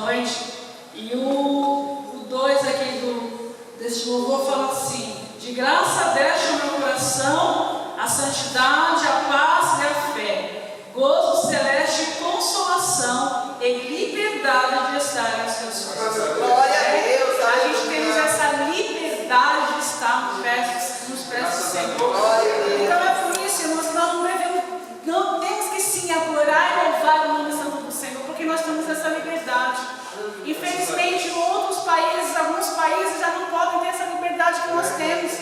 noite. E o 2 aqui deste louvor fala assim: de graça deste ao meu coração a santidade, a paz e a fé, gozo celeste e consolação e liberdade de estar nos seus pés. Glória a Deus. A gente tem essa liberdade de estar nos pés do Senhor. Então é por isso, irmãos, que nós não temos que sim adorar e louvar o nome santo do Senhor, porque nós temos essa liberdade. Infelizmente, alguns países já não podem ter essa liberdade que nós temos.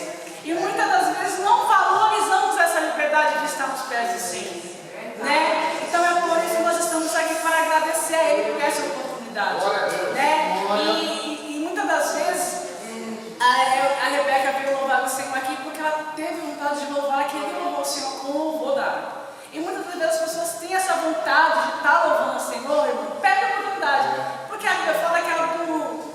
E muitas das vezes não valorizamos essa liberdade de estar nos pés do Senhor. Né? Então é por isso que nós estamos aqui para agradecer a Ele por essa oportunidade. Né? E muitas das vezes a Rebeca veio louvar o Senhor aqui porque ela teve vontade de louvar, queria louvar o Senhor com o louvor dela. E muitas das vezes as pessoas têm essa vontade de estar louvando o Senhor, irmão, pega a oportunidade. Porque a Bíblia fala que é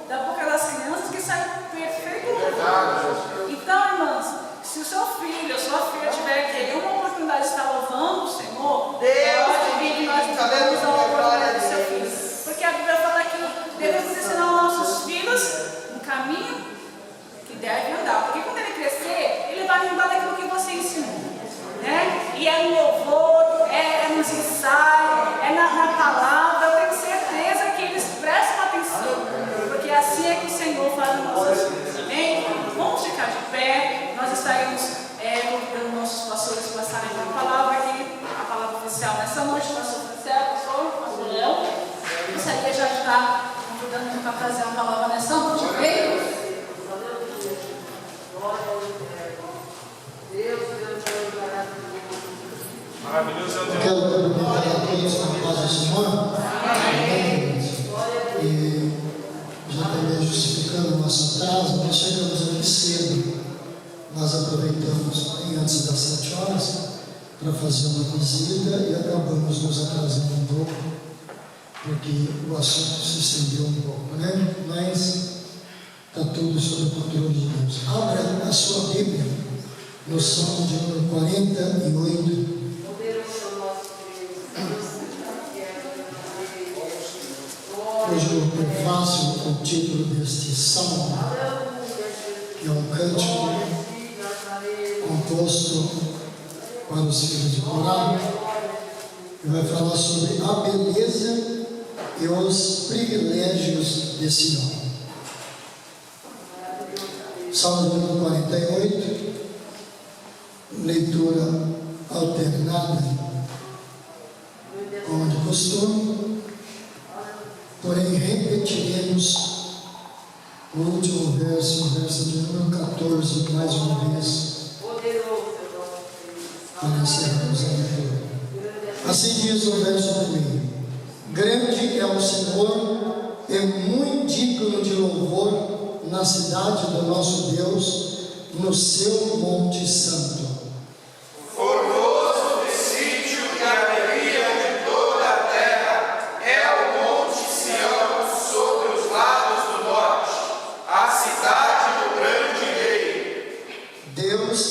da boca das crianças que sai perfeito louvor. Então, irmãos, se o seu filho, a sua filha tiver aqui uma oportunidade de estar louvando o Senhor, pode vir que nós vamos dar uma oportunidade do seu filho. Porque a Bíblia fala que devemos ensinar os nossos filhos no caminho que deve andar. Porque quando ele crescer, ele vai lembrar daquilo que você ensinou. Né? E é no louvor, é nos ensaios, é na palavra. Eu tenho certeza que eles prestam atenção, porque assim é que o Senhor faz nas nossas vidas. Amém? Vamos ficar de pé. Nós estaremos convidando nossos pastores para passarem a palavra aqui, a palavra oficial nessa noite. Pastor Pastor Léo, gostaria já de estar convidando para trazer a palavra nessa noite. Amém? Maravilhoso é o Eu quero cumprimentar a todos com a paz do Senhor. Amém. E já também justificando o nosso atraso, nós chegamos aqui cedo. Nós aproveitamos antes das 7 horas para fazer uma visita e acabamos nos atrasando um pouco, porque o assunto se estendeu um pouco, né? Mas está tudo sob o controle de Deus. Abra a sua Bíblia no Salmo de número 48. Cujo prefácio, o título deste salmo, que é um cântico composto para os filhos de Corá, que vai falar sobre a beleza e os privilégios desse nome. Salmo número 48, leitura alternada, como de costume. Porém, repetiremos o último verso, o verso de número 14, mais uma vez, para encerrarmos a leitura. Assim diz o verso 1: grande é o Senhor e muito digno de louvor na cidade do nosso Deus, no seu monte santo.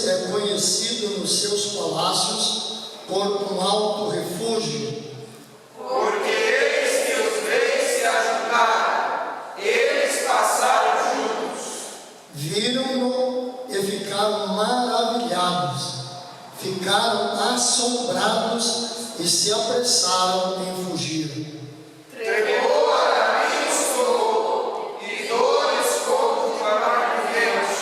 É conhecido nos seus palácios por um alto refúgio. Porque eis que os reis se ajuntaram, eles passaram juntos. Viram-no e ficaram maravilhados, ficaram assombrados e se apressaram em fugir. Tremor a mim o socorro, e dores como barulhentos.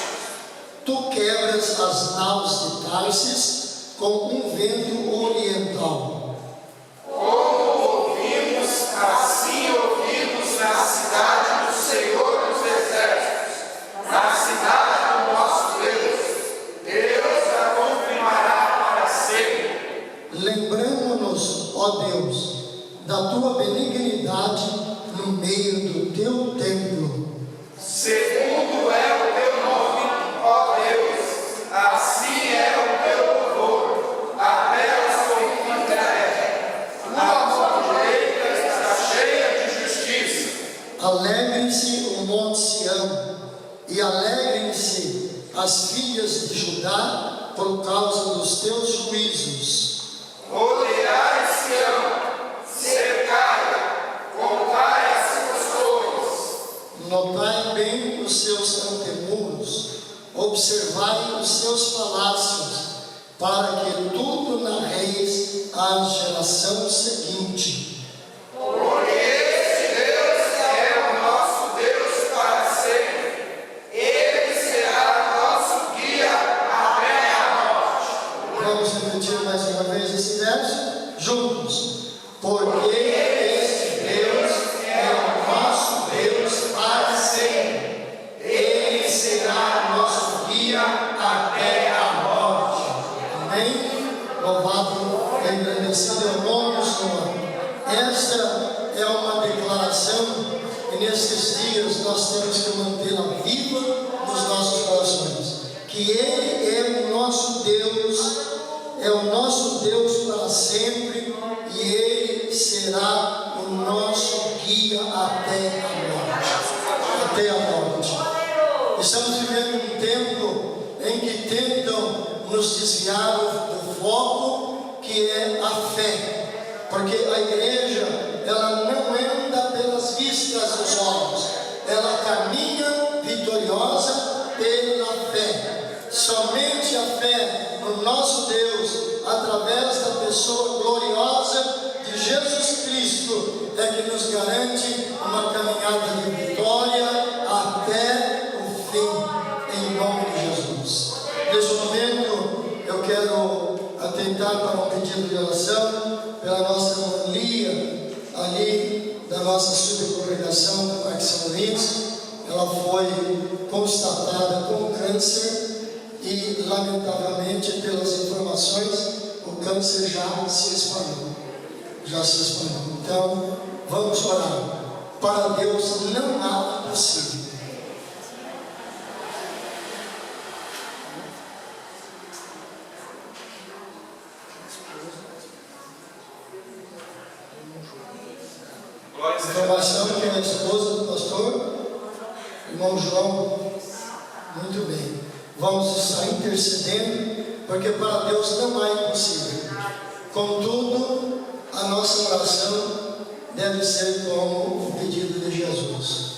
Tu quebras as naus de Tarsis com um vento oriental. Como ouvimos, assim ouvimos na cidade do Senhor dos Exércitos, na cidade do nosso Deus. Deus a confirmará para sempre. Lembramo-nos, ó Deus, da tua benignidade no meio do teu templo. Segundo é o teu nome, ó Deus, assim é o teu louvor, até os confins da terra. A mão direita está cheia de justiça. Alegre-se o monte Sião, e alegrem-se as filhas de Judá por causa dos teus juízos. Rodeai Sião, cercai-a, contai as suas torres. observai os seus palácios, para que tudo narreis à geração seguinte. Porque este Deus é o nosso Deus para sempre. Ele será nosso guia até a morte. Vamos repetir mais uma vez esse verso juntos. Porque este Deus é o nosso Deus para sempre. Ele será nosso guia até a morte. Amém? Louvado e agradecido é o nome do Senhor. Esta é uma declaração e nesses dias nós temos que mantê-la viva nos nossos corações. Que Ele é o nosso Deus, é o nosso Deus para sempre, e Ele será o nosso guia até a morte. Até a morte. Estamos vivendo um tempo em que tentam nos desviar do foco, que é a fé. Porque a igreja, ela não anda pelas vistas dos olhos, ela caminha vitoriosa pela fé. Somente a fé no nosso Deus, através da pessoa gloriosa de Jesus Cristo, é que nos garante uma caminhada de vitória até o fim, em nome de Jesus. Neste momento, eu quero atentar para um pedido de oração pela nossa irmã Lia, ali da nossa subcongregação do Parque São Luís. Ela foi constatada com câncer e, lamentavelmente, pelas informações, o câncer já se espalhou. Então, vamos orar. Para Deus não há impossível. Informação que é a esposa do pastor, irmão João. Muito bem. Vamos estar intercedendo, porque para Deus não há impossível. Contudo, a nossa oração deve ser como o pedido de Jesus.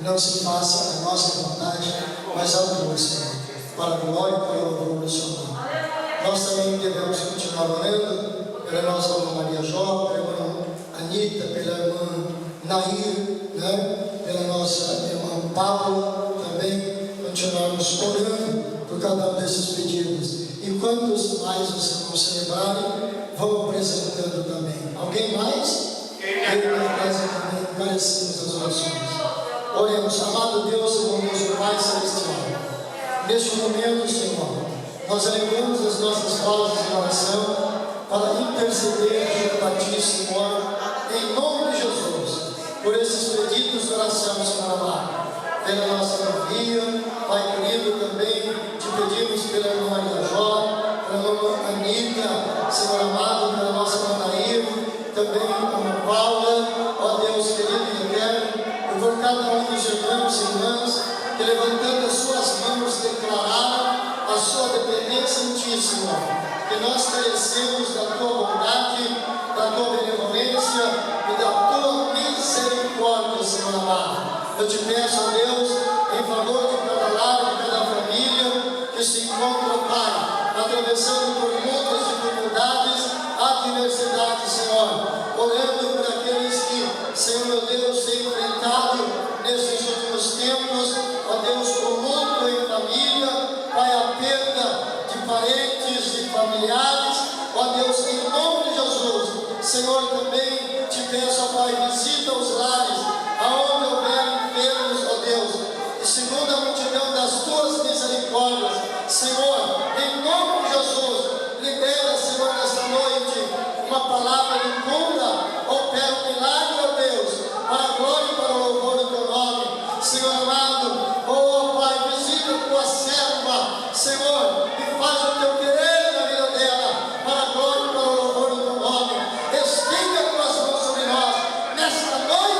Não se faça a nossa vontade, mas a tua, Senhor, para a glória e para o louvor do seu nome. Nós também devemos continuar orando pela nossa irmã Maria Jó, pela irmã Anita, pela irmã Nair, pela nossa irmã Paula, também continuarmos orando por cada um desses pedidos. E quantos mais vocês vão celebrarem, vão apresentando também. Alguém mais? Ele reza também, carecemos das orações. Oremos. Amado Deus e bondoso Pai Celestial, neste momento, Senhor, nós elevamos as nossas vozes em oração para interceder diante de Ti, Senhor, em nome de Jesus, por esses pedidos de oração, Senhor amado, pela nossa novia, Pai querido, também te pedimos pela irmã Maria Jó, pela irmã Anita, Senhor amado, pela nossa irmã Nair, também a irmã Paula, ó Deus querido e eterno, e por cada um dos irmãos e irmãs que, levantando as suas mãos, declararam a sua dependência em Ti, Senhor, que nós carecemos da Tua bondade, da Tua benevolência e da Tua misericórdia, Senhor amado. Eu te peço, ó Deus, em favor de cada lar, de cada família que se encontra, Pai, atravessando por muitas dificuldades, adversidades, Senhor, orando por aqueles que, Senhor meu Deus, têm enfrentado nesses últimos tempos, ó Deus, o luto em família, Pai, a perda de parentes, de familiares, ó Deus, em nome de Jesus, Senhor, também te peço, ó Pai, visita os lares, aonde houver enfermos, ó Deus, e segundo a multidão das Tuas misericórdias, Senhor, em nome de Jesus, libera, Senhor, nesta noite, uma palavra de cura, opera um milagre, ó Deus, para a glória e para o louvor do Teu nome, Senhor amado, ó Pai, visita a Tua serva, Senhor, e faz o Teu querer na vida dela, para a glória e para o louvor do Teu nome, estenda as Tuas mãos sobre nós, nesta noite,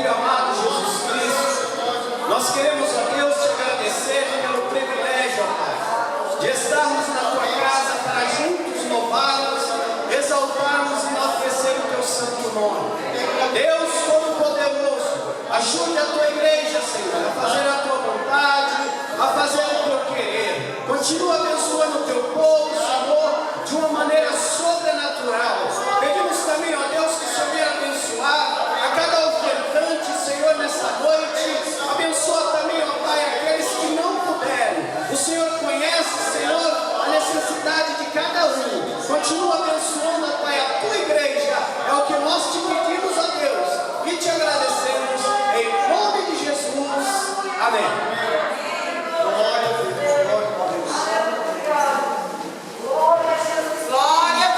Filho amado Jesus Cristo, nós queremos, ó Deus, te agradecer pelo privilégio, ó Pai, de estarmos na tua casa para juntos louvá-los, exaltarmos e enaltecer o teu santo nome. Deus Todo-Poderoso, ajude a tua igreja, Senhor, a fazer a tua vontade, a fazer o teu querer. Continua abençoando o teu povo, Senhor, de uma maneira sobrenatural. Pedimos também, ó Deus, que o Senhor venha abençoar a cada ofertante, Senhor, nessa noite. Abençoa também, ó Pai, aqueles que não puderam. O Senhor conhece, Senhor, a necessidade de cada um. Continua abençoando, ó Pai, a tua igreja. É o que nós te pedimos, ó Deus, e te agradecemos em nome de Jesus. Amém. Glória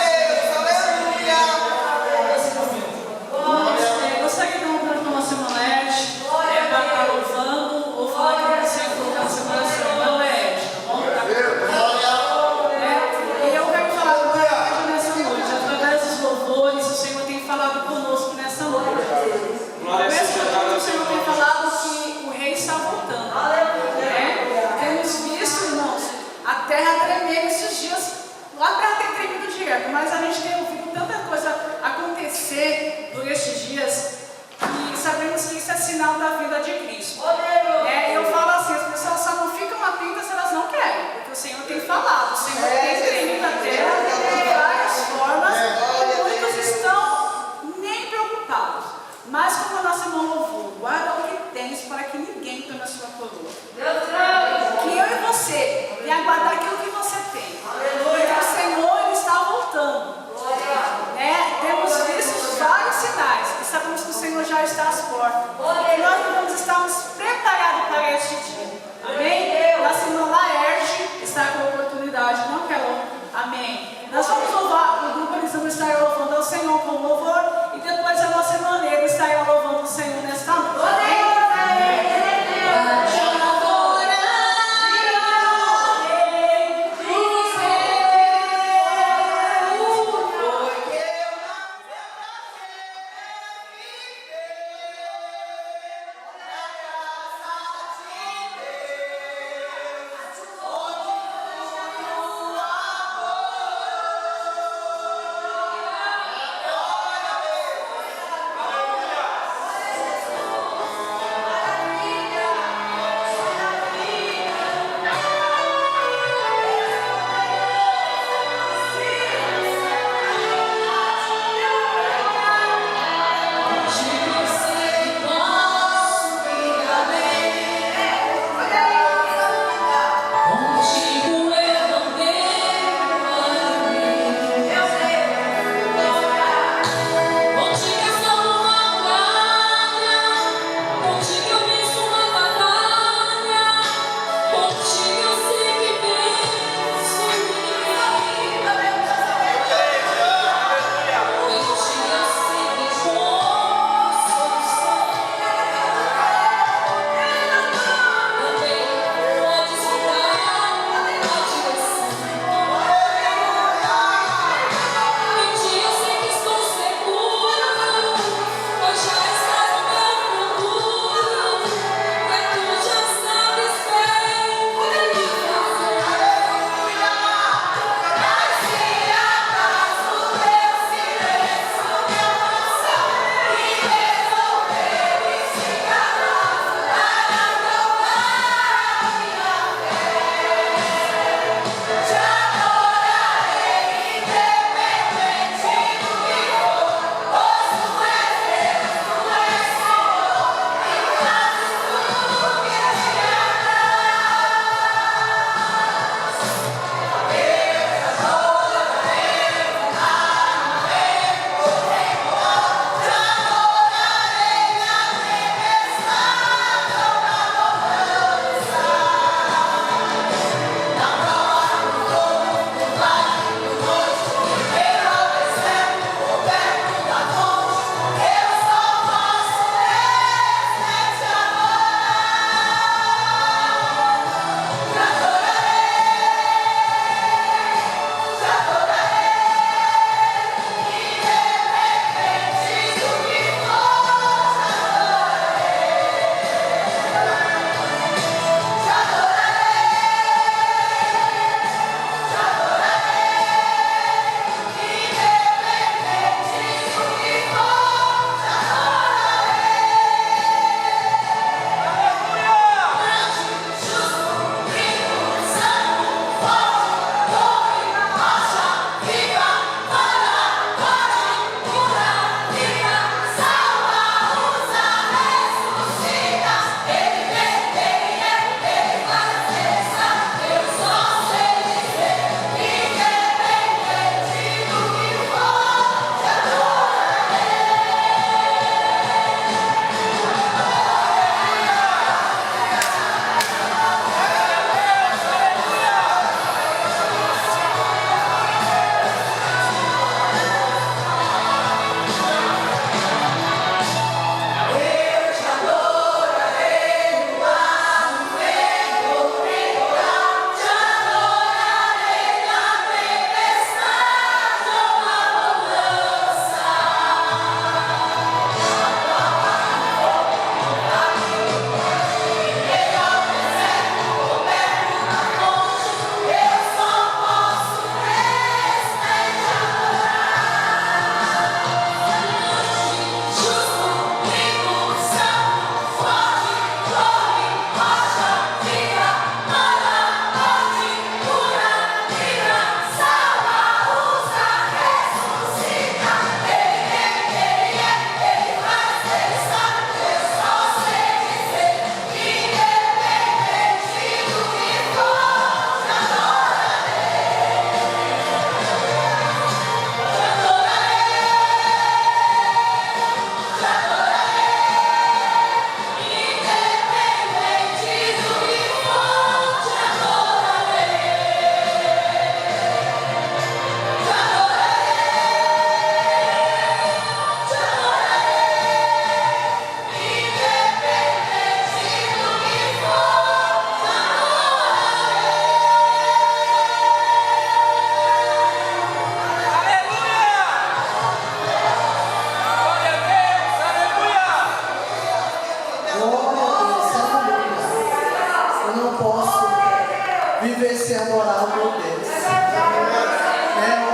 viver e adorar o meu Deus.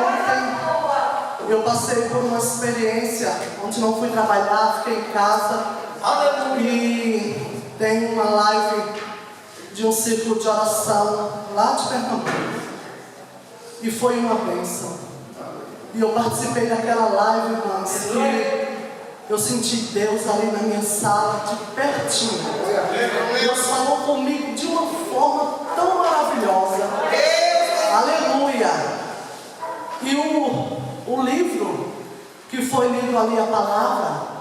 Ontem eu passei por uma experiência onde não fui trabalhar, fiquei em casa. E tem uma live de um círculo de oração lá de Pernambuco. E foi uma bênção. E eu participei daquela live, irmãos, que eu senti Deus ali na minha sala, de pertinho. Deus falou comigo de uma forma tão maravilhosa. Aleluia! E o livro que foi lido ali, a palavra,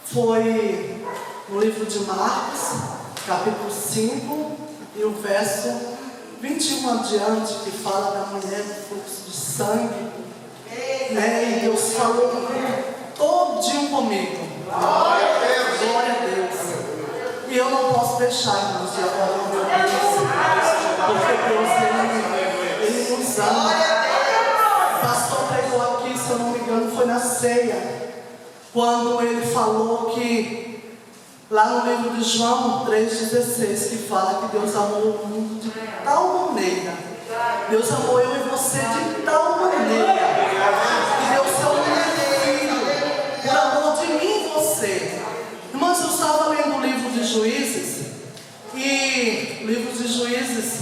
foi no livro de Marcos, capítulo 5, e o verso 21 adiante, que fala da mulher do fluxo de sangue. E Deus falou todinho comigo. Glória a Deus. E eu não posso deixar, irmãos, de adorar o meu Deus, porque Deus, Ele nos ama. O pastor pregou aqui, se eu não me engano, foi na ceia, quando ele falou que, lá no livro de João 3,16, que fala que Deus amou o mundo de tal maneira, Deus amou eu e você de tal maneira, que deu seu único filho, por amor de mim e você. Irmãos, eu estava lendo o livro de Juízes, e livro de Juízes,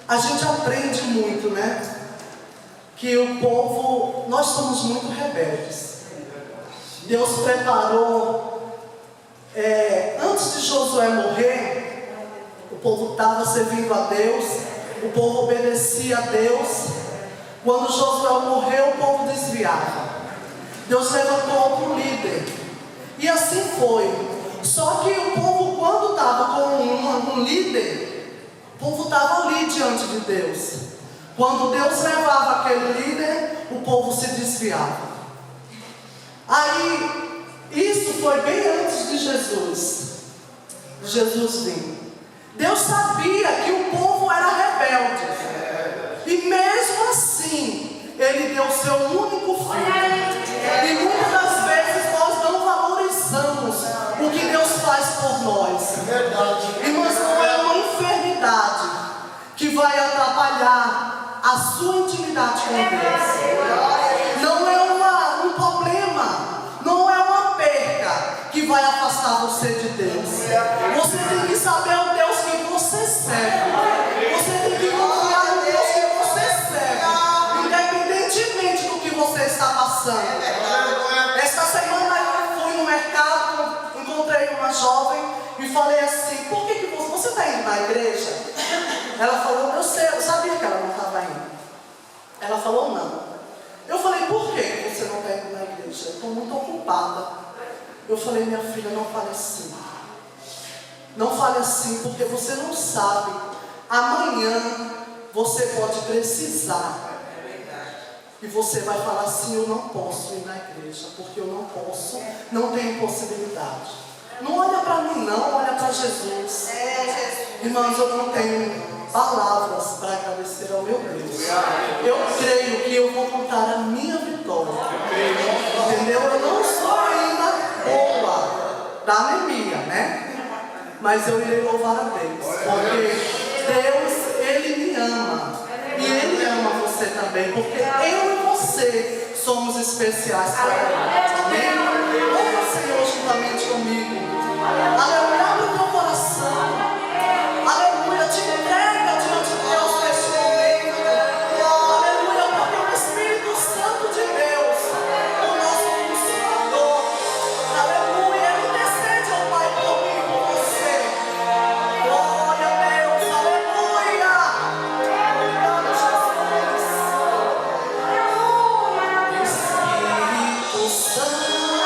a gente aprende muito, né? Que o povo, nós somos muito rebeldes. Deus preparou, antes de Josué morrer, o povo estava servindo a Deus, o povo obedecia a Deus. Quando Josué morreu, o povo desviava. Deus levantou outro líder. E assim foi. Só que o povo, quando estava com um líder, o povo estava ali diante de Deus. Quando Deus levava aquele líder, o povo se desviava. Aí, isso foi bem antes de Jesus vir. Deus sabia que o povo era rebelde. E mesmo assim, Ele deu seu único filho. E muitas das vezes nós não valorizamos o que Deus faz por nós. Irmãos, não é uma enfermidade que vai atrapalhar a sua intimidade com Deus. Não é um problema, não é uma perca que vai afastar você de Deus. Você tem que saber o Deus que você serve. Você tem que confiar no Deus que você serve, independentemente do que você está passando. Esta semana eu fui no mercado, encontrei uma jovem e falei assim: por que você está indo na igreja? Ela falou: eu sabia que ela não estava indo. Ela falou: não. Eu falei: por que você não está indo na igreja? Eu estou muito ocupada. Eu falei: minha filha, não fale assim. Não fale assim, porque você não sabe. Amanhã você pode precisar. E você vai falar assim: eu não posso ir na igreja, porque eu não posso, não tenho possibilidade. Não olha para mim não, olha para Jesus. Irmãos, eu não tenho palavras para agradecer ao meu Deus. Eu creio que eu vou contar a minha vitória. Entendeu? Eu não sou ainda boa da anemia, né? Mas eu irei louvar a Deus, porque Deus, Ele me ama. E Ele ama você também, porque eu e você somos especiais para Ele. Amém? Louva o Senhor juntamente comigo. Aleluia, abre o teu coração. Aleluia, te entrega diante de Deus neste momento. Aleluia, porque o Espírito Santo de Deus, o nosso Consolador, aleluia, Ele intercede ao Pai por mim e por você. Glória a Deus, aleluia. Obrigado, Jesus. Espírito Santo.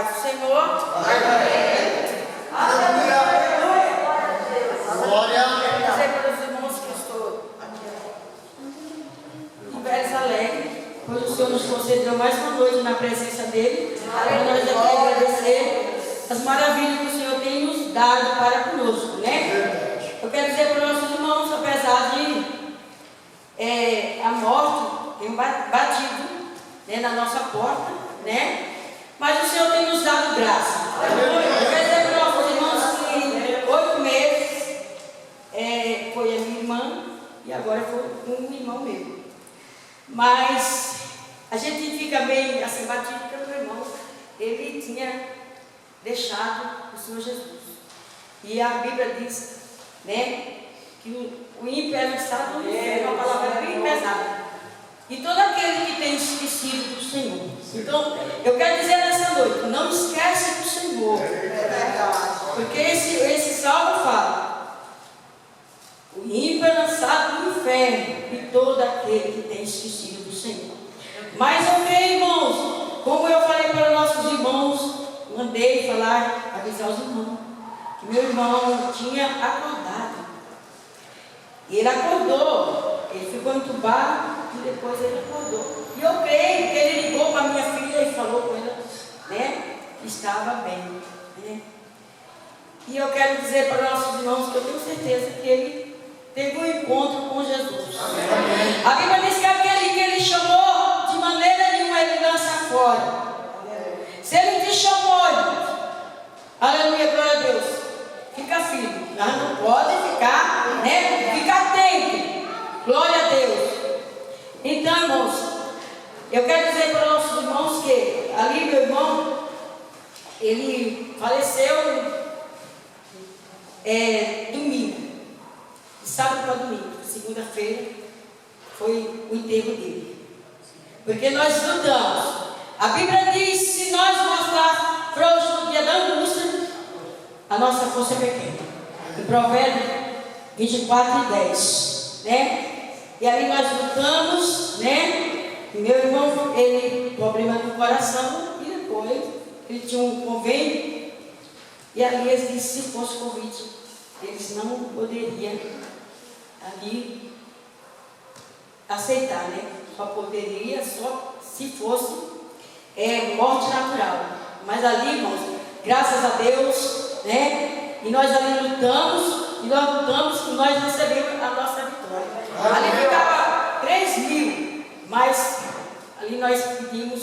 paz do Senhor. Glória. Quero dizer para os irmãos que estou aqui em Vélez Alegre, pois o Senhor nos concedeu mais uma noite na presença dEle, para nós aqui agradecer as maravilhas que o Senhor tem nos dado para conosco, né? Eu quero dizer para os nossos irmãos, apesar de a morte tem batido, né, na nossa porta, né? Mas o Senhor tem nos dado graça. Eu quero dizer para os nossos irmãos que 8 meses foi a minha irmã e agora foi um irmão meu. Mas a gente fica meio assim batido porque o meu irmão, ele tinha deixado o Senhor Jesus. E a Bíblia diz, né, que o ímpio é lançado no inferno, uma palavra bem pesada. E todo aquele que tem esquecido do Senhor. Então, eu quero dizer nessa noite, não esquece do Senhor. Porque esse salmo fala, o ímpio é lançado no inferno, e todo aquele que tem esquecido do Senhor. Mas eu creio, irmãos, como eu falei para nossos irmãos, mandei falar, avisar os irmãos, que meu irmão tinha acordado. E ele acordou, ele ficou entubado e depois ele acordou. E eu creio que ele ligou para a minha filha e falou com ela, né, que estava bem. Né? E eu quero dizer para nossos irmãos que eu tenho certeza que ele teve um encontro com Jesus. Amém. A Bíblia diz que aquele que ele chamou, de maneira nenhuma ele lança fora. Se ele te chamou, irmãos, aleluia, glória a Deus, fica firme. Nós não pode ficar, né? Fica atento. Glória a Deus. Então, irmãos, eu quero dizer para nossos irmãos que ali meu irmão, ele faleceu domingo, de sábado para domingo, segunda-feira foi o enterro dele. Porque nós lutamos. A Bíblia diz, se nós mostrar frouxo no dia da angústia, a nossa força é pequena. Em Provérbios 24:10, né? E ali nós lutamos, né? E meu irmão, ele, problema no coração, e depois ele tinha um convênio, e ali eles disseram, se fosse Covid, eles não poderiam ali aceitar, né? Só poderia, só se fosse morte natural. Mas ali, irmãos, graças a Deus, né? E nós ali lutamos, e nós recebemos a nossa vitória. Ali ficava 3.000, mas ali nós pedimos,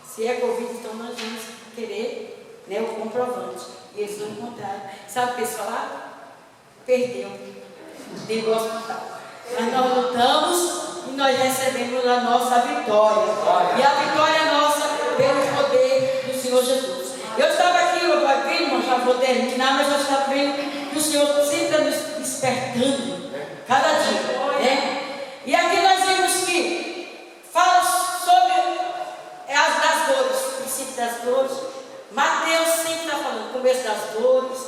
se é Covid, então nós vamos querer, né, o comprovante. E eles não encontraram. Sabe o que eles falaram? Perdeu dentro do hospital. Mas nós lutamos e nós recebemos a nossa vitória. E a vitória é nossa pelo poder do Senhor Jesus. Eu estava aqui, irmão, já vou terminar, mas eu estava vendo que o Senhor sempre está nos despertando cada dia, né? E aqui nós vemos que fala sobre as das dores, o princípio das dores. Mateus sempre está falando, começo das dores,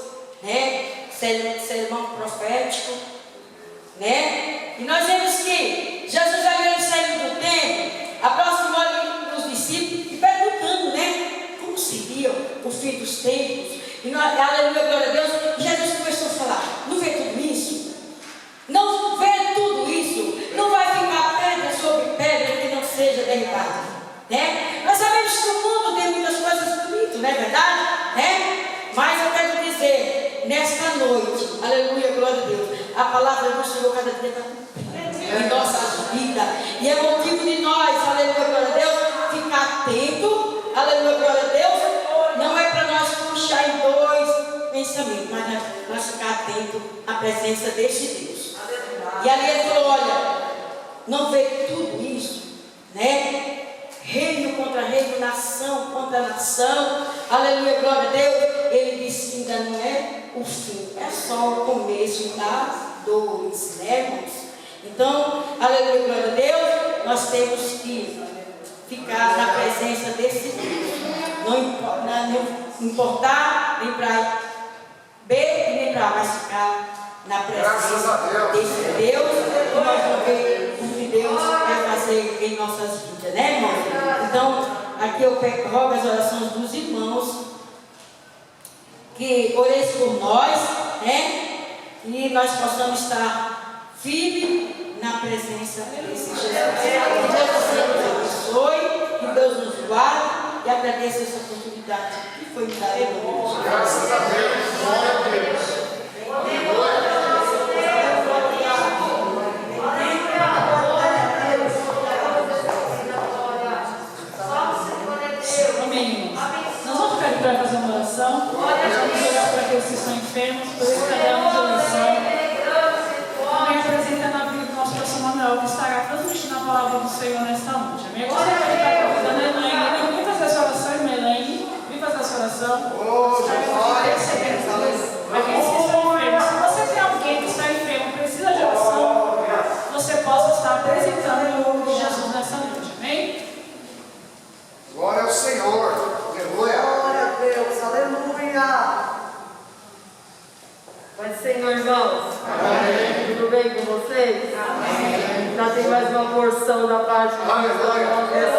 né? Sermão profético, né? E nós vemos que Jesus ali saiu do templo, aproximou dos discípulos e perguntando, né? Como seria o fim dos tempos? E nós, aleluia, glória a Deus, Jesus começou a falar, não vê tudo isso? Não vê tudo isso? Não vai ficar pedra sobre pedra que não seja derribada, né? Nós sabemos que o mundo tem muitas coisas bonitas, não é verdade? Né? Mas eu quero dizer, nesta noite, aleluia, glória a Deus, a palavra do Senhor cada dia está cumprida em nossas vidas. E é motivo de nós, aleluia, glória a Deus, ficar atento, aleluia, glória a Deus. Não é para nós puxar em dois pensamentos, mas nós ficar atento à presença deste Deus. E ali ele falou, olha, não vê tudo isso, né? Reino contra reino, nação contra nação, aleluia, glória a Deus. Ele disse que ainda não é o fim, é só o começo das dores, né, irmãos? Então, aleluia, glória a Deus, nós temos que ficar na presença desse Deus. Não importar nem para B e nem para A, mas ficar na presença desse Deus, e nós vamos ver o que Deus quer fazer em nossas vidas, né, irmãos? Então, aqui eu rogo as orações dos irmãos, que oreis por nós, né? E nós possamos estar firmes na presença desse Jesus. Que Deus nos abençoe, que Deus nos guarde e agradeço essa oportunidade que foi me dada em nome de Jesus. Graças a Deus. Glória a Deus. Amém. Nós vamos ficar aqui para fazer uma oração. Vamos orar para aqueles que estão enfermos, por esse caderno de oração. Também apresentando a vida do nosso pastor Manuel, que estará transmitindo a palavra do Senhor nesta noite. Amém. Agora você vai estar convidando a Elaine. Vem fazer essa oração, irmã Elaine. Vem fazer essa oração. Aqueles que estão enfermos. Se você tem alguém que está enfermo, precisa de oração, você possa estar apresentando em nome de Jesus nessa noite. Amém. Glória ao Senhor. Aleluia. Glória a Deus, aleluia. Pai do Senhor, irmãos. Amém. Tudo bem com vocês? Amém. Já tem mais uma porção da parte de Deus.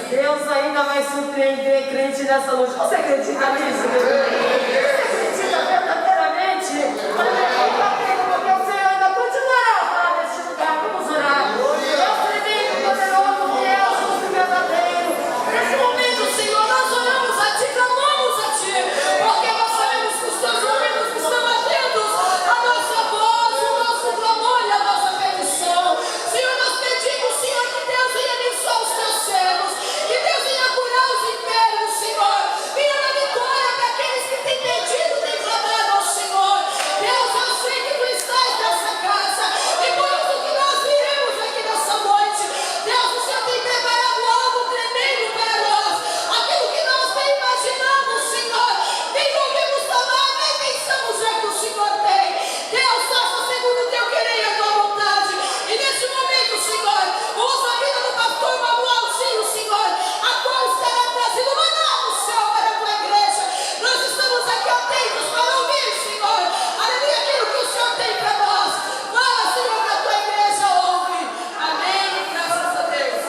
Deus ainda vai surpreender crente nessa noite. Você acredita nisso, meu Deus? Você acredita verdadeiramente? Porque o Senhor ainda continuará a falar neste lugar. Vamos orar. Deus tremendo, poderoso, fiel, justo e verdadeiro. Nesse momento, Senhor, nós oramos a Ti, clamamos a Ti, porque nós sabemos que os Teus ouvidos estão atentos à nossa voz, o nosso clamor e a nossa petição. Senhor, nós pedimos, Senhor, que Deus venha abençoar os Teus servos, que Deus venha curar os enfermos, Senhor. Venha dar vitória para aqueles que têm pedido, têm clamado ao Senhor. Deus, eu sei que Tu estás nessa casa, e por isso que nós viremos aqui nessa noite. Deus, o Senhor tem preparado algo tremendo para nós. Aquilo que nós nem imaginamos, Senhor, nem ouvimos falar, nem pensamos já que o Senhor tem. Deus, faça segundo o Teu querer e a Tua vontade. E nesse momento, Senhor, usa a vida do pastor Manuel, sim, o Senhor, a qual estará trazendo maná do céu para a Tua igreja. Nós estamos aqui atentos para ouvir, Senhor, aleluia, aquilo que o Senhor tem para nós. Fala, Senhor, que a Tua igreja ouve. Amém. Graças a Deus.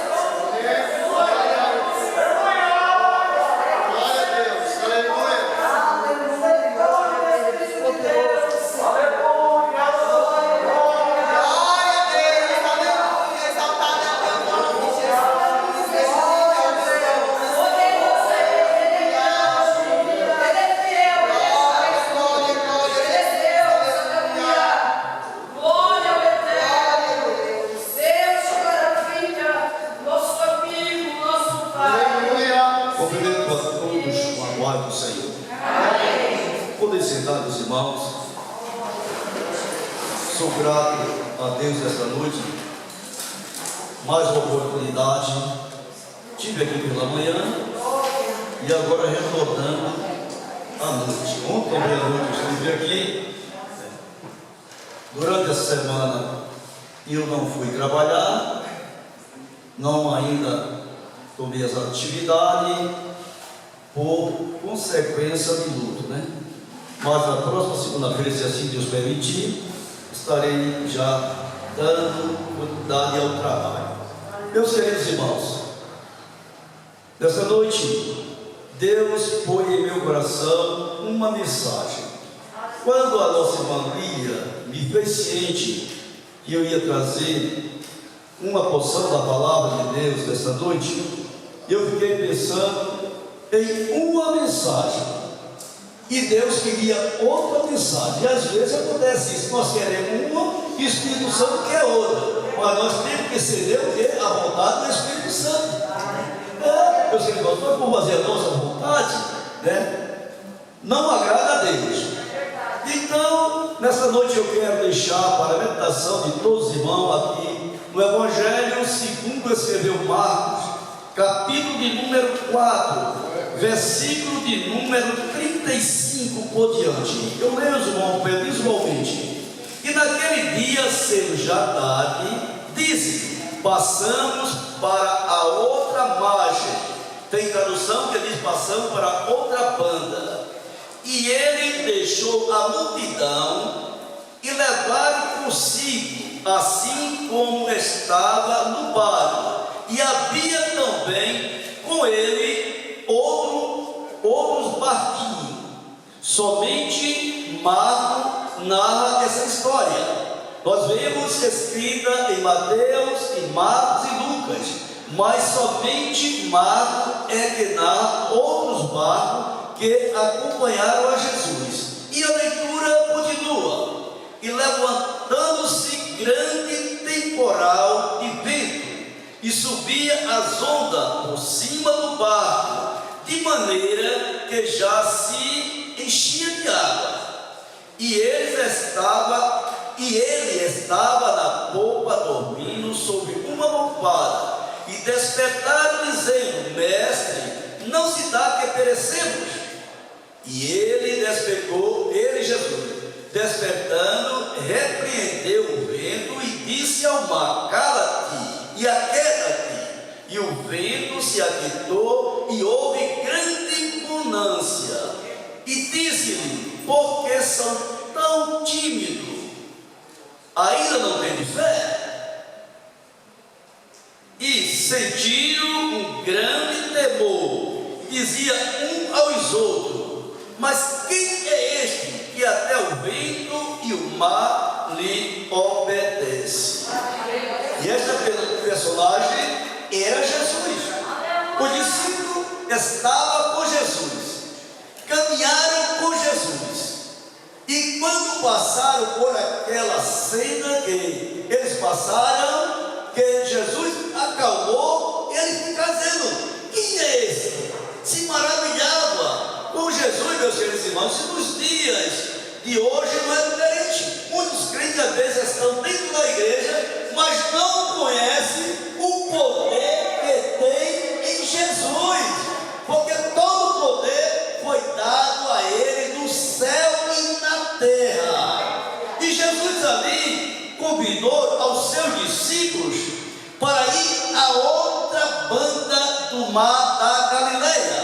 Glória a Deus. Aleluia. Glória ao Eterno. Deus que maravilha. Nosso amigo, nosso Pai. Cumprimento a todos com a glória do Senhor. Podem sentar, meus irmãos. Sou grato a Deus esta noite. Mais uma oportunidade. Estive aqui pela manhã e agora retornando à noite. Ontem também à noite eu estive aqui. Durante essa semana eu não fui trabalhar, não ainda tomei as atividades por consequência de luto, né? Mas na próxima segunda-feira, se assim Deus permitir, estarei já dando continuidade ao trabalho. Meus queridos irmãos, nessa noite, Deus põe em meu coração uma mensagem. Quando a nossa irmã Lília me fez ciente que eu ia trazer uma porção da palavra de Deus nessa noite, eu fiquei pensando em uma mensagem. E Deus queria outra mensagem. E às vezes acontece isso. Nós queremos uma e o Espírito Santo quer outra. Mas nós temos que ceder o quê? A vontade do Espírito Santo. Meus irmãos, nós vamos fazer a nossa vontade, né? Não agrada a Deus. Então, nessa noite eu quero deixar para a meditação de todos os irmãos aqui no Evangelho segundo escreveu Marcos, capítulo de número 4, versículo de número 35 por diante. Eu leio os irmãos visualmente. E naquele dia, sendo já tarde, disse: passamos para a outra margem. Tem tradução que diz: passamos para outra banda. E ele deixou a multidão e levaram consigo, assim como estava no barco. E havia também com ele outros barquinhos. Somente Marcos narra essa história. Nós vemos escrita em Mateus, em Marcos e Lucas, mas somente Marcos é que narra outros barcos que acompanharam a Jesus. E a leitura continua. E levantando-se grande temporal de vento, e subia as ondas por cima do barco, de maneira que já se enchia de água. E ele estava na popa dormindo sobre uma almofada. E despertaram dizendo: Mestre, não se dá que perecemos. E Jesus, despertando, repreendeu o vento e disse ao mar: Cala-te e aquieta-te. E o vento se aquietou e houve grande bonança. E disse-lhe: Por que são tão tímidos? Ainda não têm fé? E sentiram um grande temor. Dizia um aos outros: Mas quem é este que até o vento e o mar lhe obedece? E esta personagem era Jesus. O discípulo estava com Jesus, caminharam com Jesus. E quando passaram por aquela cena que eles passaram, que Jesus acalmou, ele fica dizendo: Quem é esse? Se maravilhava com Jesus, meus queridos irmãos. E nos dias de hoje não é diferente. Muitos crentes às vezes estão dentro da igreja, mas não conhecem o poder que tem em Jesus, porque todo o poder foi dado a ele no céu e na terra. E Jesus ali combinou aos seus discípulos para ir a outra banda do mar da Galileia.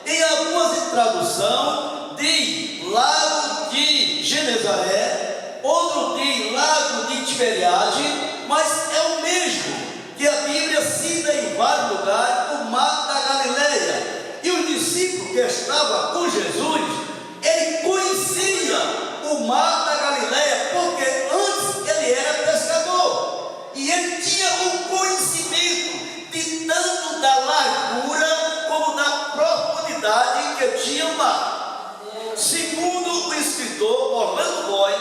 Em algumas traduções diz Lago de Genezaré, outro diz Lago de Tiberiade, mas é o mesmo que a Bíblia cita em vários lugares, o mar da Galileia. E o discípulo que estava com Jesus, ele conhecia o mar da Galileia, porque antes ele era pescador. E ele tinha um conhecimento de tanto da largura como da profundidade que tinha o mar. Segundo o escritor Orlando Boy,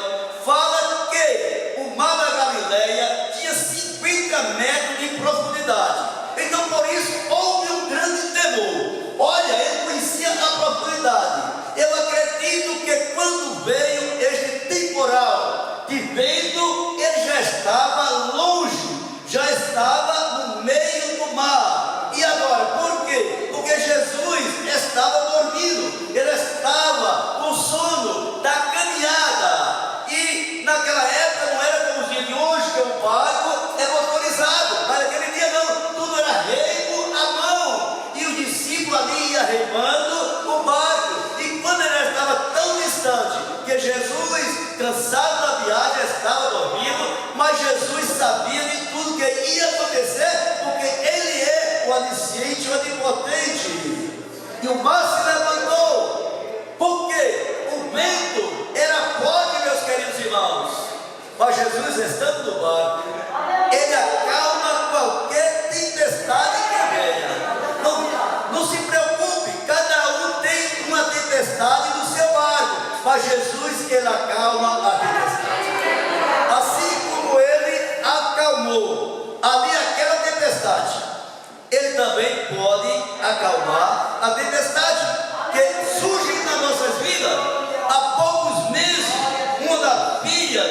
fala que o mar da Galileia tinha 50 metros de profundidade. Então por isso houve um grande temor. Olha, ele conhecia a profundidade. Eu acredito que quando veio este temporal de vento, ele já estava longe, já estava no meio do mar. E agora, por quê? Porque Jesus estava dormindo, ele estava com sono da caminhada. E naquela época não era como os dias de hoje, que o barco é motorizado. Mas naquele dia não, tudo era remo à mão. E o discípulo ali ia remando o barco. E quando ele estava tão distante que Jesus, cansado da viagem, estava dormindo, mas Jesus sabia de tudo que ia acontecer, porque ele é o onisciente, o onipotente. E o mar se levantou, porque o vento era forte, meus queridos irmãos. Mas Jesus, estando no barco, ele acalma qualquer tempestade que venha. Não se preocupe, cada um tem uma tempestade no seu barco, mas Jesus, ele acalma a tempestade. Assim como ele acalmou ali aquela tempestade, ele também pode acalmar a tempestade que surge nas nossas vidas. Há poucos meses, uma da filha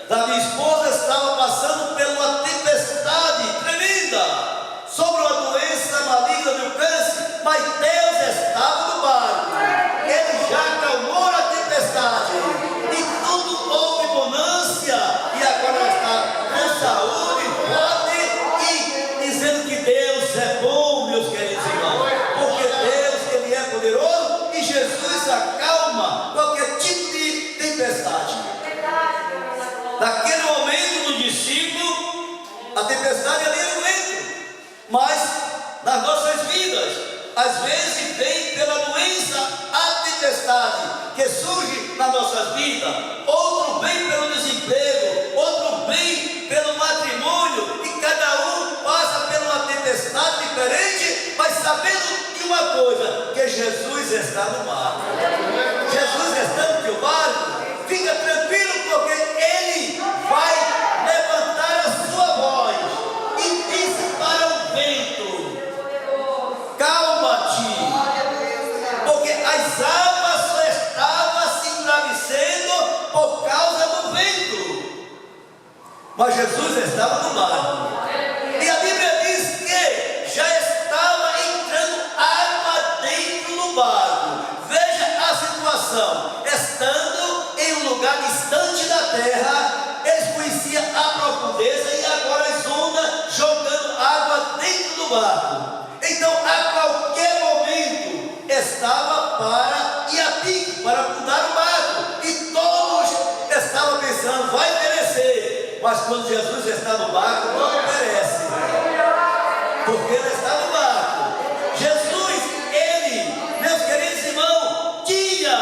da minha esposa estava passando por uma tempestade tremenda sobre uma doença maligna do câncer, mas Deus estava no barco. Ele já acalmou a tempestade e tudo houve bonança, e agora ela está com saúde, forte e dizendo que Deus é bom, meus queridos irmãos, porque Deus, ele é poderoso, e Jesus acalma qualquer tipo de tempestade. Naquele momento do discípulo, a tempestade ali era o vento, mas nas nossas vidas, às vezes vem pela doença a tempestade, que surge nas nossas vidas. Outro vem pelo desemprego, outro vem pelo matrimônio, e cada um passa por uma tempestade diferente, mas sabendo de uma coisa, que Jesus está no barco. Jesus estando no barco, fica tranquilo, porque Ele vai levantar a sua voz e disse para o vento: calma-te, porque as águas só estavam se embravecendo por causa do vento. Mas Jesus estava no barco, e a Bíblia diz que já estava entrando água dentro do barco. Veja a situação: estando em um lugar distante da terra, eles conheciam a profundeza, e agora as ondas jogando água dentro do barco. Então, a qualquer momento, estava para ir a pique, para mudar o barco, e todos estavam pensando: vai perecer. Mas quando Jesus está no barco, não perece, porque Ele está no barco. Jesus, Ele, meus queridos irmãos, tinha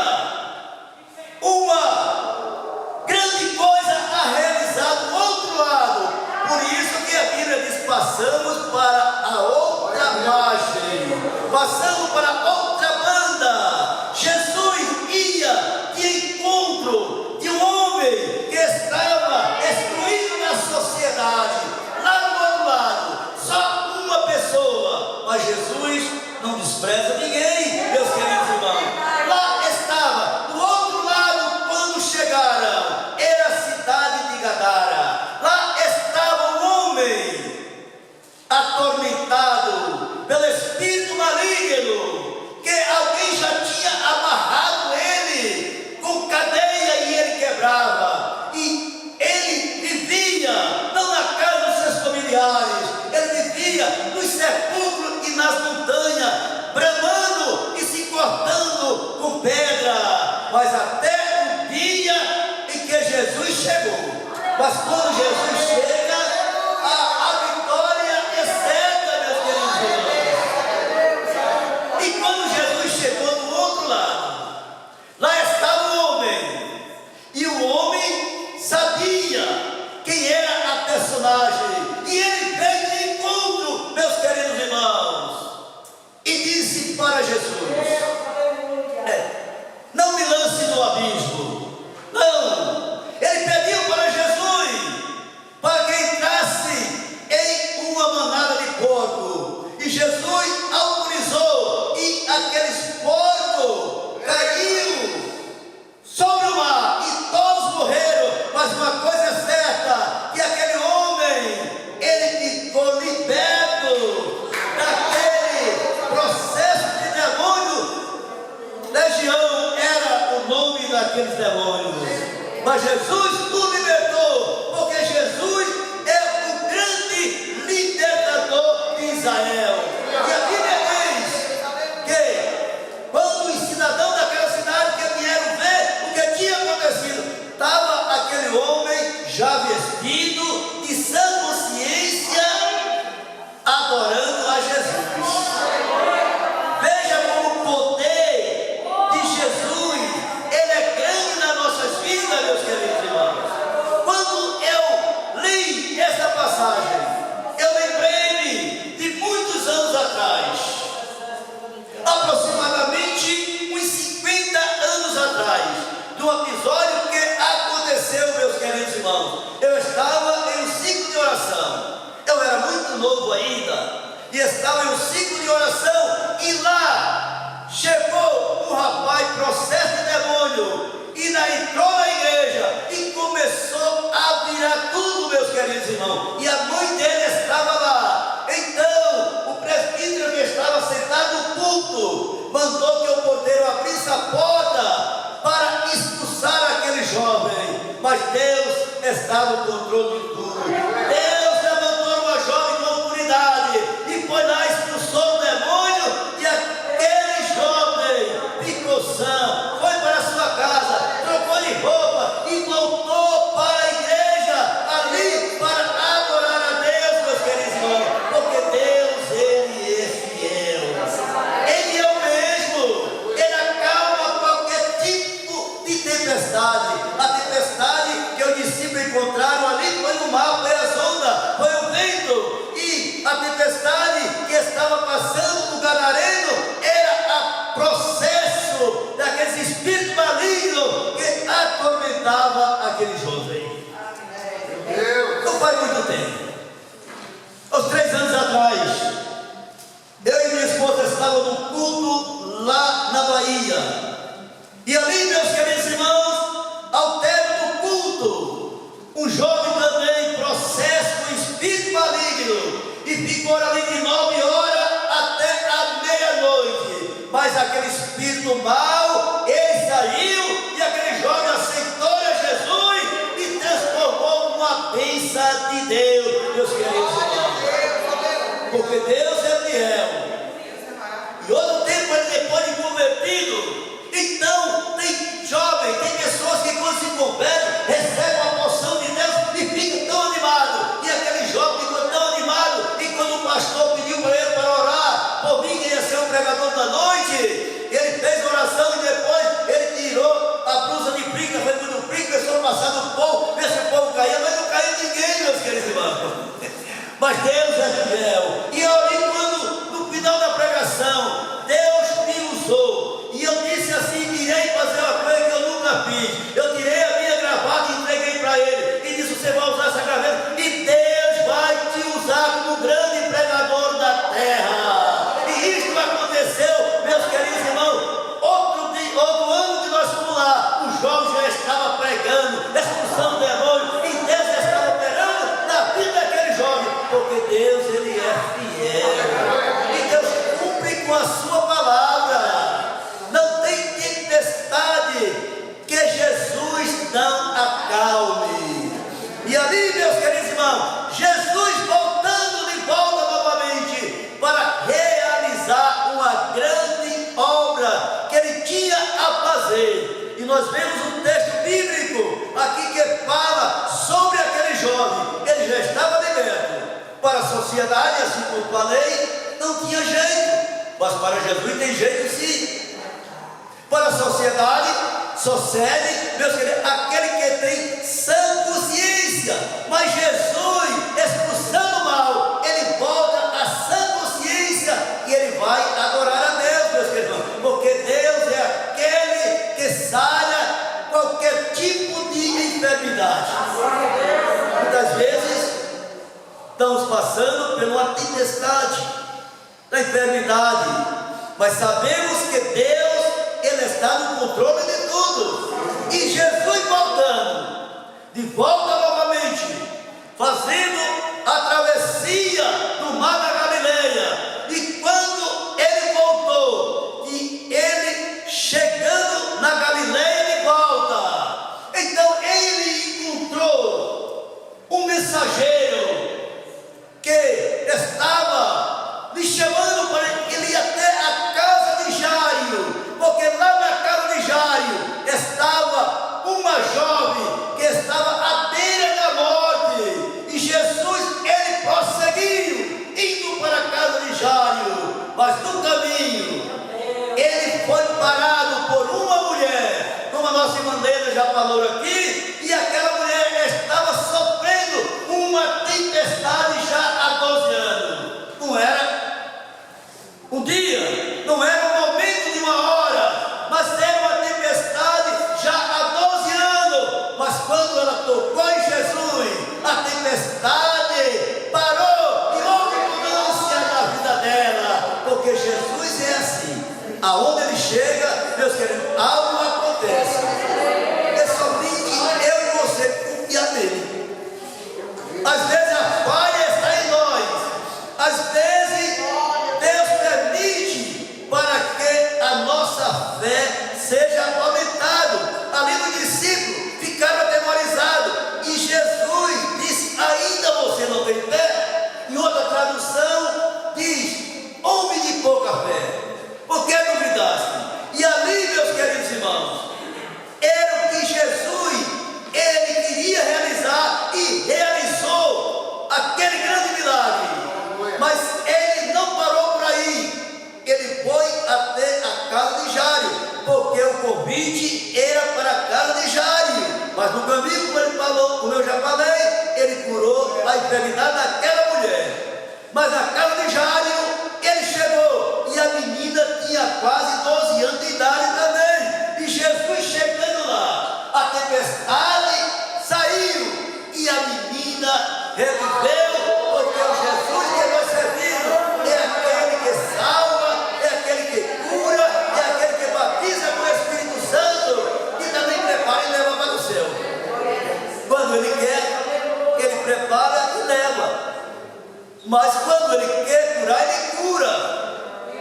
uma grande coisa a realizar do outro lado. Por isso que a Bíblia diz: passamos para a outra margem, passamos para outra banda. Jesus ia de encontro de um homem que estava excluído na sociedade. Lá do outro lado, só uma pessoa, mas Jesus não despreza ninguém, meus queridos irmãos. Lá estava, do outro lado, quando chegaram, era a cidade de Gadara. Lá estava um homem atormentado pelo espírito maligno, que alguém já tinha amarrado ele com cadeia e ele quebrava. E ele vivia não na casa dos seus familiares, ele vivia nos sepulcros e nas montanhas, bramando e se cortando com pedra. Mas até o dia em que Jesus chegou. Mas quando Jesus chega, a vitória é certa, meus queridos irmãos. E quando Jesus chegou do outro lado, lá estava o homem, e o homem sabia quem era a personagem, e ele veio de encontro, meus queridos irmãos, e disse para Jesus: não me lance no abismo. Não, ele pediu para Jesus para que entrasse em uma manada de porco, e Jesus autorizou, e aqueles porcos caiu sobre o mar e todos morreram. Mas uma coisa é certa, que aquele homem, ele ficou liberto daquele processo de demônio. Legião era o nome daqueles demônios, mas Jesus o libertou, porque Jesus é o grande libertador de Israel. E a Bíblia diz que quando os cidadãos daquela cidade que vieram ver o que tinha acontecido, estava aquele homem já vestido de sã consciência, adorando a Jesus. Veja como o poder de Jesus, ele é grande nas nossas vidas, meus queridos irmãos. Quando eu li essa passagem, eu lembrei-me de muitos anos atrás, aproximadamente uns 50 anos atrás, de um episódio que aconteceu, meus queridos irmãos. Eu estava em um ciclo de oração, eu era muito novo ainda, e estava em um ciclo de oração, e lá chegou um rapaz, processo de demônio, e entrou na igreja, e começou a virar tudo, meus queridos irmãos, e a mãe dele estava lá. Então, o presbítero que estava sentado no púlpito mandou que o porteiro abrisse a porta para expulsar aquele jovem, mas Deus estava no controle de tudo. Deus levantou uma jovem com autoridade e foi lá, expulsou o demônio, e aquele jovem ficou sã, foi para sua casa, trocou de roupa e voltou para a igreja ali para adorar a Deus, meus queridos irmãos, porque Deus, Ele é fiel. Ele é o mesmo, Ele acalma qualquer tipo processo daqueles espíritos malignos que atormentava aquele jovem. Não faz muito tempo. Aos 3 anos atrás, eu e minha esposa estávamos num culto lá na Bahia. E ali, meus queridos irmãos, ao término do culto, um jovem também processo com espírito maligno e ficou ali de 9 horas até a meia-noite. Mas aquele espírito mau, ele saiu e aquele jovem aceitou a Jesus e transformou numa bênção de Deus, meus queridos irmãos. Porque Deus é fiel. E outro tempo ele depois de convertido. Então tem jovens, tem pessoas que quando se convertem, recebem uma porção de Deus e ficam tão animados. E aquele jovem ficou tão animado. E quando o pastor pediu para ele para orar, por mim que ia ser o pregador da noite, ele fez oração e depois ele tirou a blusa de brinca, foi tudo brinca, começou a passar no povo, ver se o povo caía, mas não caiu ninguém, meus queridos irmãos. Mas Deus é fiel. E eu ali quando, no final da pregação, Deus me usou. E eu disse assim, irei fazer uma coisa que eu nunca fiz. Eu tirei a minha gravata e entreguei para ele. E disse, você vai usar essa gravata e Deus vai te usar como grande pregador da terra. E isso aconteceu, meus queridos irmãos. Outro ano que nós fomos lá, o jovem já estava pregando, expulsando demônios, e Deus já estava operando na vida daquele jovem. Porque Deus, ele é fiel. E Deus cumpre com a sua palavra. Não tem tempestade que Jesus não acalme. E ali, meus queridos irmãos, Jesus voltando de volta novamente para realizar uma grande obra que ele tinha a fazer. E nós vemos um texto bíblico aqui que fala sobre aquele jovem. Ele já estava liberto. Para a sociedade, assim como falei, não tinha jeito. Mas para Jesus tem jeito sim. Para a sociedade, só serve, meus queridos, aquele que tem sã consciência. Mas Jesus, expulsando o mal, ele volta à sã consciência e ele vai adorar a Deus, meus queridos. Porque Deus é aquele que sara qualquer tipo de enfermidade. Muitas vezes estamos passando por uma tempestade da enfermidade, mas sabemos que Deus, ele está no controle de tudo. E Jesus voltando de volta novamente, fazendo a travessia do mar da Galileia. E quando ele voltou, e ele chegando na Galileia de volta, então ele encontrou um mensageiro que estava lhe chamando para ele ir até a casa de Jairo, porque lá na casa de Jairo estava uma jovem que estava à beira da morte, e Jesus, ele prosseguiu, indo para a casa de Jairo, mas no caminho, ele foi parado por uma mulher, como a nossa irmã Leda já falou aqui, e aquela mulher estava sofrendo uma tempestade já há 12 anos. Não era um dia, não era um momento de uma hora, mas era uma tempestade já há 12 anos. Mas quando ela tocou em Jesus, a tempestade parou e houve mudança na vida dela, porque Jesus é assim. Aonde ele chega, Deus querido, algo acontece. É somente eu e você confiar nele. Às vezes a falha está em nós. Às vezes Deus permite para que a nossa fé seja aumentada. Ali no discípulo ficaram atemorizados. E Jesus disse, ainda você não tem fé? Em outra tradução diz, homem de pouca fé, por que duvidaste? E ali, meus queridos irmãos, era o que Jesus, ele queria realizar e realizou aquele grande milagre. Mas ele não parou por aí, ele foi até a casa de Jairo, porque o convite era para a casa de Jairo. Mas no caminho, como ele falou, como eu já falei, ele curou a enfermidade daquela mulher. Mas na casa de Jairo, ele chegou e a menina tinha quase 12 Mas quando Ele quer curar, Ele cura.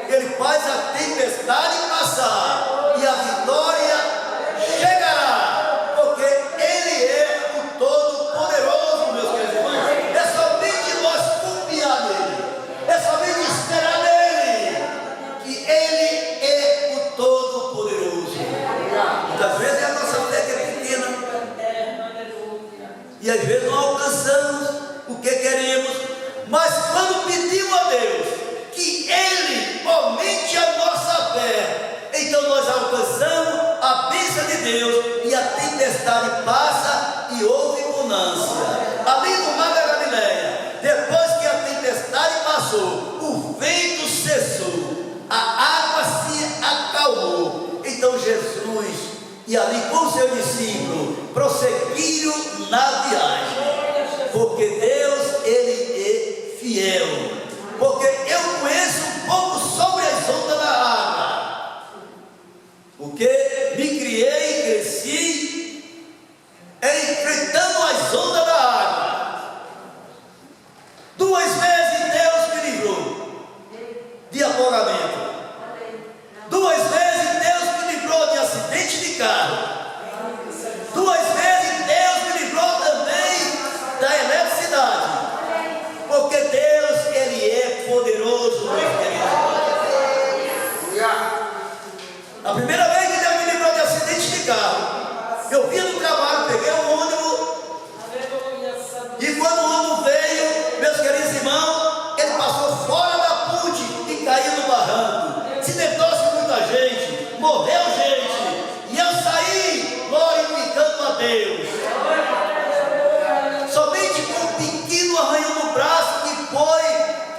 Ele faz a tempestade passar e a vitória chegará, porque Ele é o Todo-Poderoso, meus queridos irmãos. É somente nós confiar nele, é somente esperar nele, que Ele é o Todo-Poderoso. Muitas vezes a nossa fé que é pequena e às vezes não alcançamos o que queremos, mas quando pedimos a Deus que Ele aumente a nossa fé, então nós alcançamos a bênção de Deus e a tempestade passa e houve bonança. Ali no Mar da Galileia, depois que a tempestade passou, o vento cessou, a água se acalmou. Então Jesus e ali com o seu discípulo prosseguiram na viagem, porque Deus, Ele é fiel. Porque eu conheço um pouco sobre as ondas da água, porque me criei e cresci enfrentando as ondas da água. 2 vezes Deus me livrou de afogamento. 2 vezes Deus me livrou de acidente de carro. 2 vezes Deus me livrou também da eletricidade. Porque Deus, Ele é poderoso, meus queridos. A primeira vez que Deus me livrou de acidente de carro, eu vinha do trabalho, peguei um ônibus, e quando o ônibus veio, meus queridos irmãos, ele passou fora da ponte e caiu no barranco. Acidentou-se muita gente, morreu gente, e eu saí glorificando a Deus. Somente com um pequeno arranhão no braço, que foi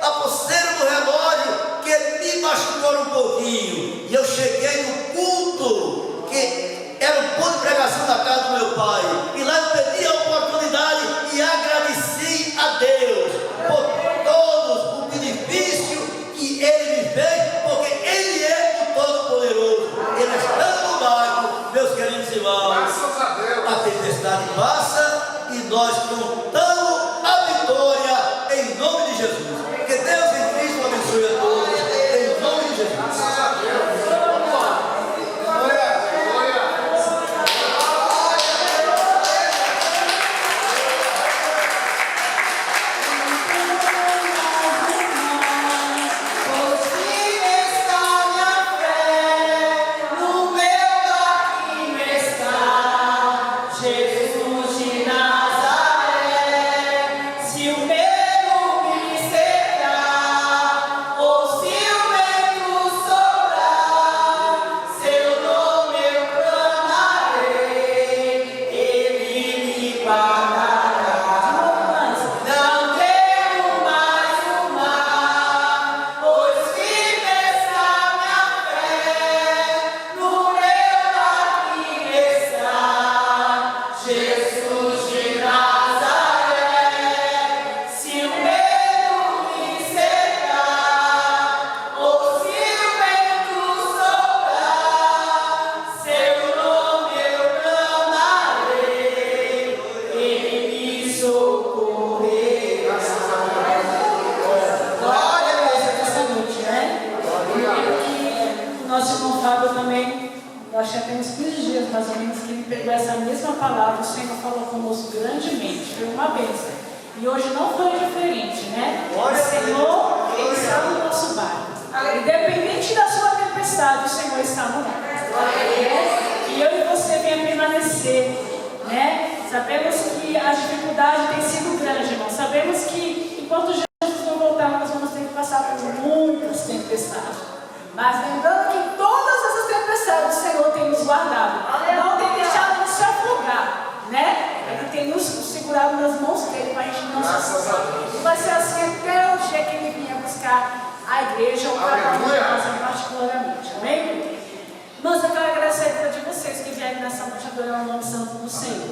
a pulseira do relógio, que me machucou um pouquinho. E eu cheguei no culto, que era o ponto de pregação da casa do meu pai. E lá eu pedi a oportunidade e agradeci a Deus por todos o benefício que Ele me fez, porque Ele é o Todo-Poderoso. Ele está no barco, meus queridos irmãos. Graças a Deus. A tempestade passa e nós contamos a vitória em nome de Jesus. Que Deus em Cristo abençoe a todos, em nome de Jesus. Graças a Deus. Glória, glória. Jesus de Nazaré, se o medo me cercar, ou se o vento soprar, seu nome eu clamarei, Ele me guardará. Não temo mais o mar, pois firme está minha fé, no meu barquinho está Jesus de Nazaré. Se o medo me cercar, ou se o vento soprar, seu nome eu clamarei, Ele me socorrerá. Glória a Deus nessa noite, né? E o nosso irmão Fábio também, nós já temos 15 dias mais ou menos que ele pegou essa mesma palavra, o Senhor falou conosco grandemente, foi uma bênção. E hoje não foi diferente, né? O Senhor, Ele está no nosso barco. Independente da sua tempestade, o Senhor está no barco. E eu e você venha permanecer, né? Sabemos que a dificuldade tem sido grande, irmão. Sabemos que enquanto Jesus não voltar, nós vamos ter que passar por muitas tempestades. Mas lembrando que todas essas tempestades o Senhor tem nos guardado. Não tem deixado nos se afogar, né? Ele tem nos segurado nas mãos dele para a gente não se afogar. E vai ser assim até o dia que Ele vinha buscar a igreja ou cada um de nós particularmente. Amém? Irmãos, eu quero agradecer a todos vocês que vieram nessa noite adorar o nome santo do Senhor.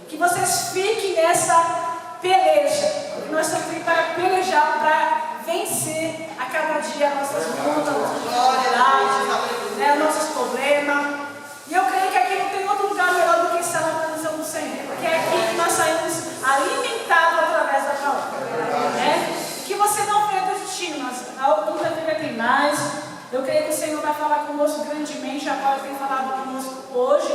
Que vocês fiquem nessa peleja. Nós estamos aqui para pelejar, para vencer a cada dia nossas lutas, nossas dificuldades, né, nossos problemas. E eu creio que aqui não tem outro lugar melhor do que estar na presença do Senhor. Porque é aqui que nós saímos alimentados através da palavra. Né? Que creio que o Senhor vai falar conosco grandemente, agora tem falado conosco hoje,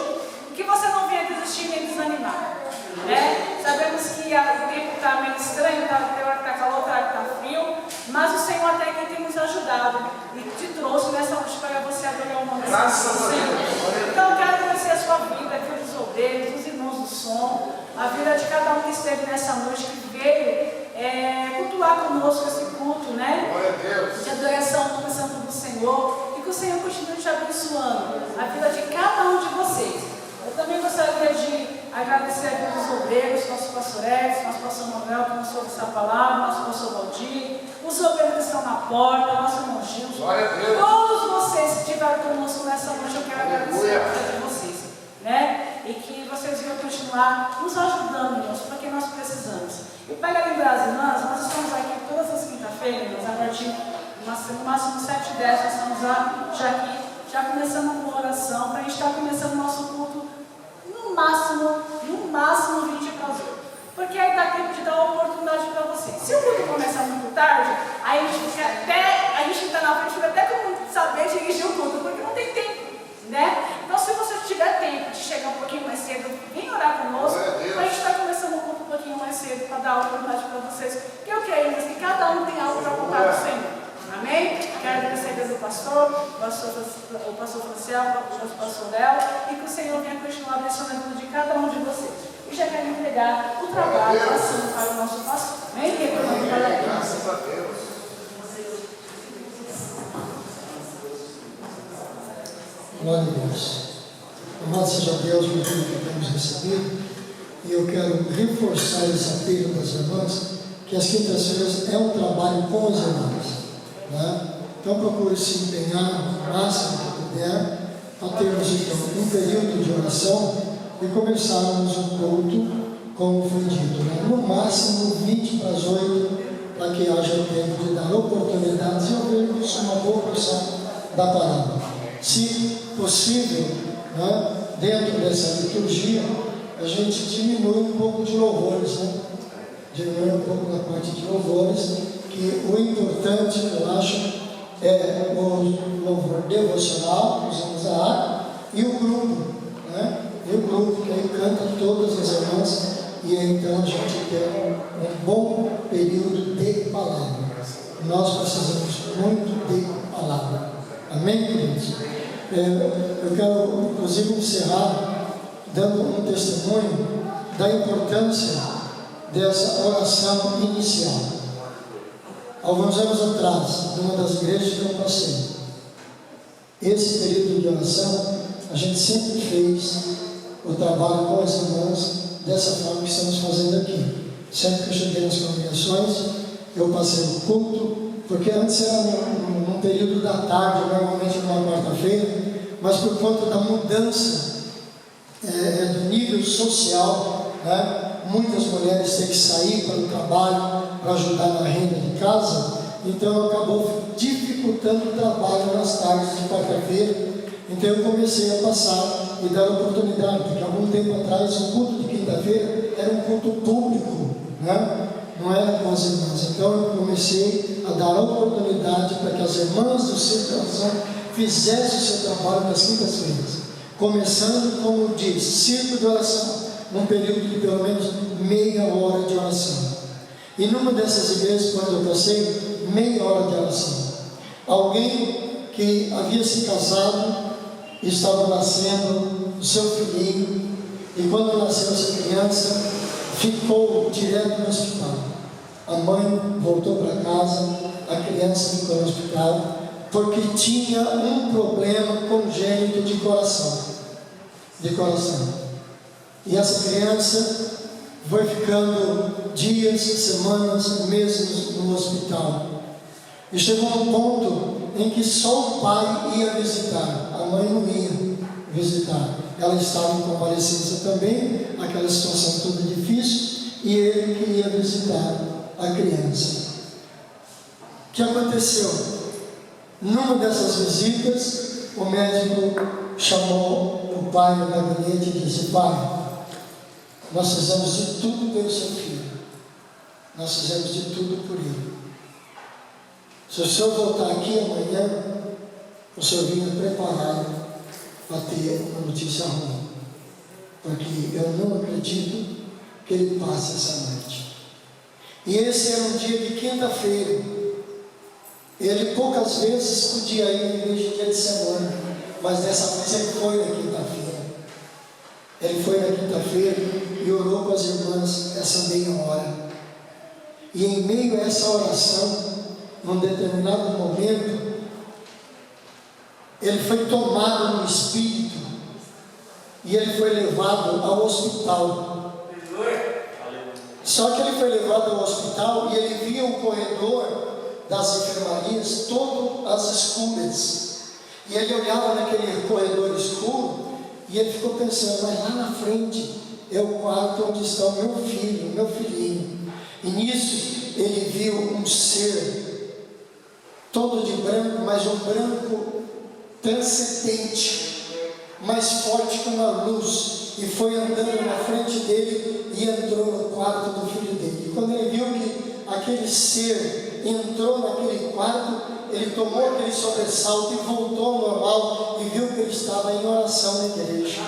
e que você não venha desistir nem desanimar. Né? Sabemos que o tempo está meio estranho, tem hora que está calor, tem hora que está frio, mas o Senhor até aqui tem nos ajudado e te trouxe nessa noite para você adorar o nome do Senhor. Então eu quero conhecer a sua vida, aqui dos obreiros, dos irmãos do som, a vida de cada um que esteve nessa noite, que veio cultuar conosco esse culto, né? De adoração ao nome santo do Senhor, e que o Senhor continue te abençoando a vida de cada um de vocês. Eu também gostaria de agradecer a Deus dos obreiros, nosso pastor Edson, nosso pastor Manuel, que nos ouve essa palavra, nosso pastor Valdir, os obreiros que estão na porta, nosso irmão Gilson, todos vocês que estiveram conosco nessa noite, eu quero agradecer a vida de vocês, né? E que vocês venham continuar nos ajudando, irmãos, porque nós precisamos. E para lembrar as irmãs, nós estamos aqui todas as quinta-feiras, a partir no máximo 7h10, nós estamos já aqui, já começando com oração, para a gente estar começando o nosso culto no máximo 20 para as 8. Porque aí dá tempo de dar uma oportunidade para vocês. Se o culto começar muito tarde, aí a gente que está na frente fica até com saber dirigir o culto, porque não tem tempo, né? Então se você tiver tempo de chegar um pouquinho mais cedo, vem orar conosco, a gente está começando o culto um pouquinho mais cedo para dar a oportunidade para vocês, que eu creio que cada um tem algo para contar do Senhor. Amém? Quero agradecer a Deus do pastor, o pastor Franciel, o pastor Léo, e que o Senhor venha continuar abençoando a vida de cada um de vocês. E já quero entregar o trabalho passando para o nosso pastor. Amém? Graças a Deus. Glória a Deus. Amado seja Deus por tudo que temos recebido. E eu quero reforçar esse apelo das irmãs, que as quintas-feiras é um trabalho com as irmãs. Né? Então procure se empenhar o máximo que puder para termos então um período de oração e começarmos o culto, como foi dito, né? No máximo 20 para as 8, para que haja tempo de dar oportunidades e ouvirmos uma boa porção da palavra. Se possível, né, dentro dessa liturgia, a gente diminui um pouco de louvores, né? Diminui um pouco na parte de louvores, que o importante, eu acho, é o louvor devocional, usamos a harpa, e o grupo, né? E o grupo que aí canta todas as irmãs, e então a gente tem um bom período de palavra. Nós precisamos muito de palavra. Amém, queridos? Eu quero, inclusive, encerrar dando um testemunho da importância dessa oração inicial. Alguns anos atrás, numa das igrejas que eu passei, esse período de oração, a gente sempre fez o trabalho com as irmãs dessa forma que estamos fazendo aqui. Sempre que eu cheguei nas congregações, eu passei o culto, porque antes era num período da tarde, normalmente numa quarta-feira, mas por conta da mudança do nível social, né? Muitas mulheres têm que sair para o trabalho, para ajudar na renda de casa, então acabou dificultando o trabalho nas tardes de quarta-feira. Então eu comecei a passar e dar oportunidade, porque algum tempo atrás o culto de quinta-feira era um culto público, né? Não era com as irmãs. Então eu comecei a dar oportunidade para que as irmãs do Centro de Oração fizessem o seu trabalho nas quintas-feiras, começando, como diz, círculo de oração, num período de pelo menos meia hora de oração. E numa dessas igrejas, quando eu passei, meia hora de oração. Alguém que havia se casado, estava nascendo o seu filhinho, e quando nasceu essa criança, ficou direto no hospital. A mãe voltou para casa, a criança ficou no hospital, porque tinha um problema congênito de coração. E essa criança foi ficando dias, semanas, meses no hospital. E chegou um ponto em que só o pai ia visitar, a mãe não ia visitar. Ela estava em convalescença também, aquela situação toda difícil, e ele que ia visitar a criança. O que aconteceu? Numa dessas visitas, o médico chamou o pai no gabinete e disse: pai, nós fizemos de tudo pelo seu filho, nós fizemos de tudo por ele. Se o senhor voltar aqui amanhã, o senhor vinha preparado para ter uma notícia ruim, porque eu não acredito que ele passe essa noite. E esse era um dia de quinta-feira. Ele poucas vezes podia ir na igreja dia de semana, mas dessa vez ele foi na quinta-feira. Ele foi na quinta-feira e orou com as irmãs essa meia hora. E em meio a essa oração, num determinado momento, ele foi tomado no espírito e ele foi levado ao hospital. Só que ele foi levado ao hospital e ele via o corredor das enfermarias todo às escuras. E ele olhava naquele corredor escuro e ele ficou pensando, mas lá na frente é o quarto onde está o meu filho, meu filhinho. E nisso ele viu um ser todo de branco, mas um branco transcendente, mais forte que uma luz, e foi andando na frente dele e entrou no quarto do filho dele. E quando ele viu que aquele ser entrou naquele quarto, ele tomou aquele sobressalto e voltou ao normal e viu que ele estava em oração na igreja.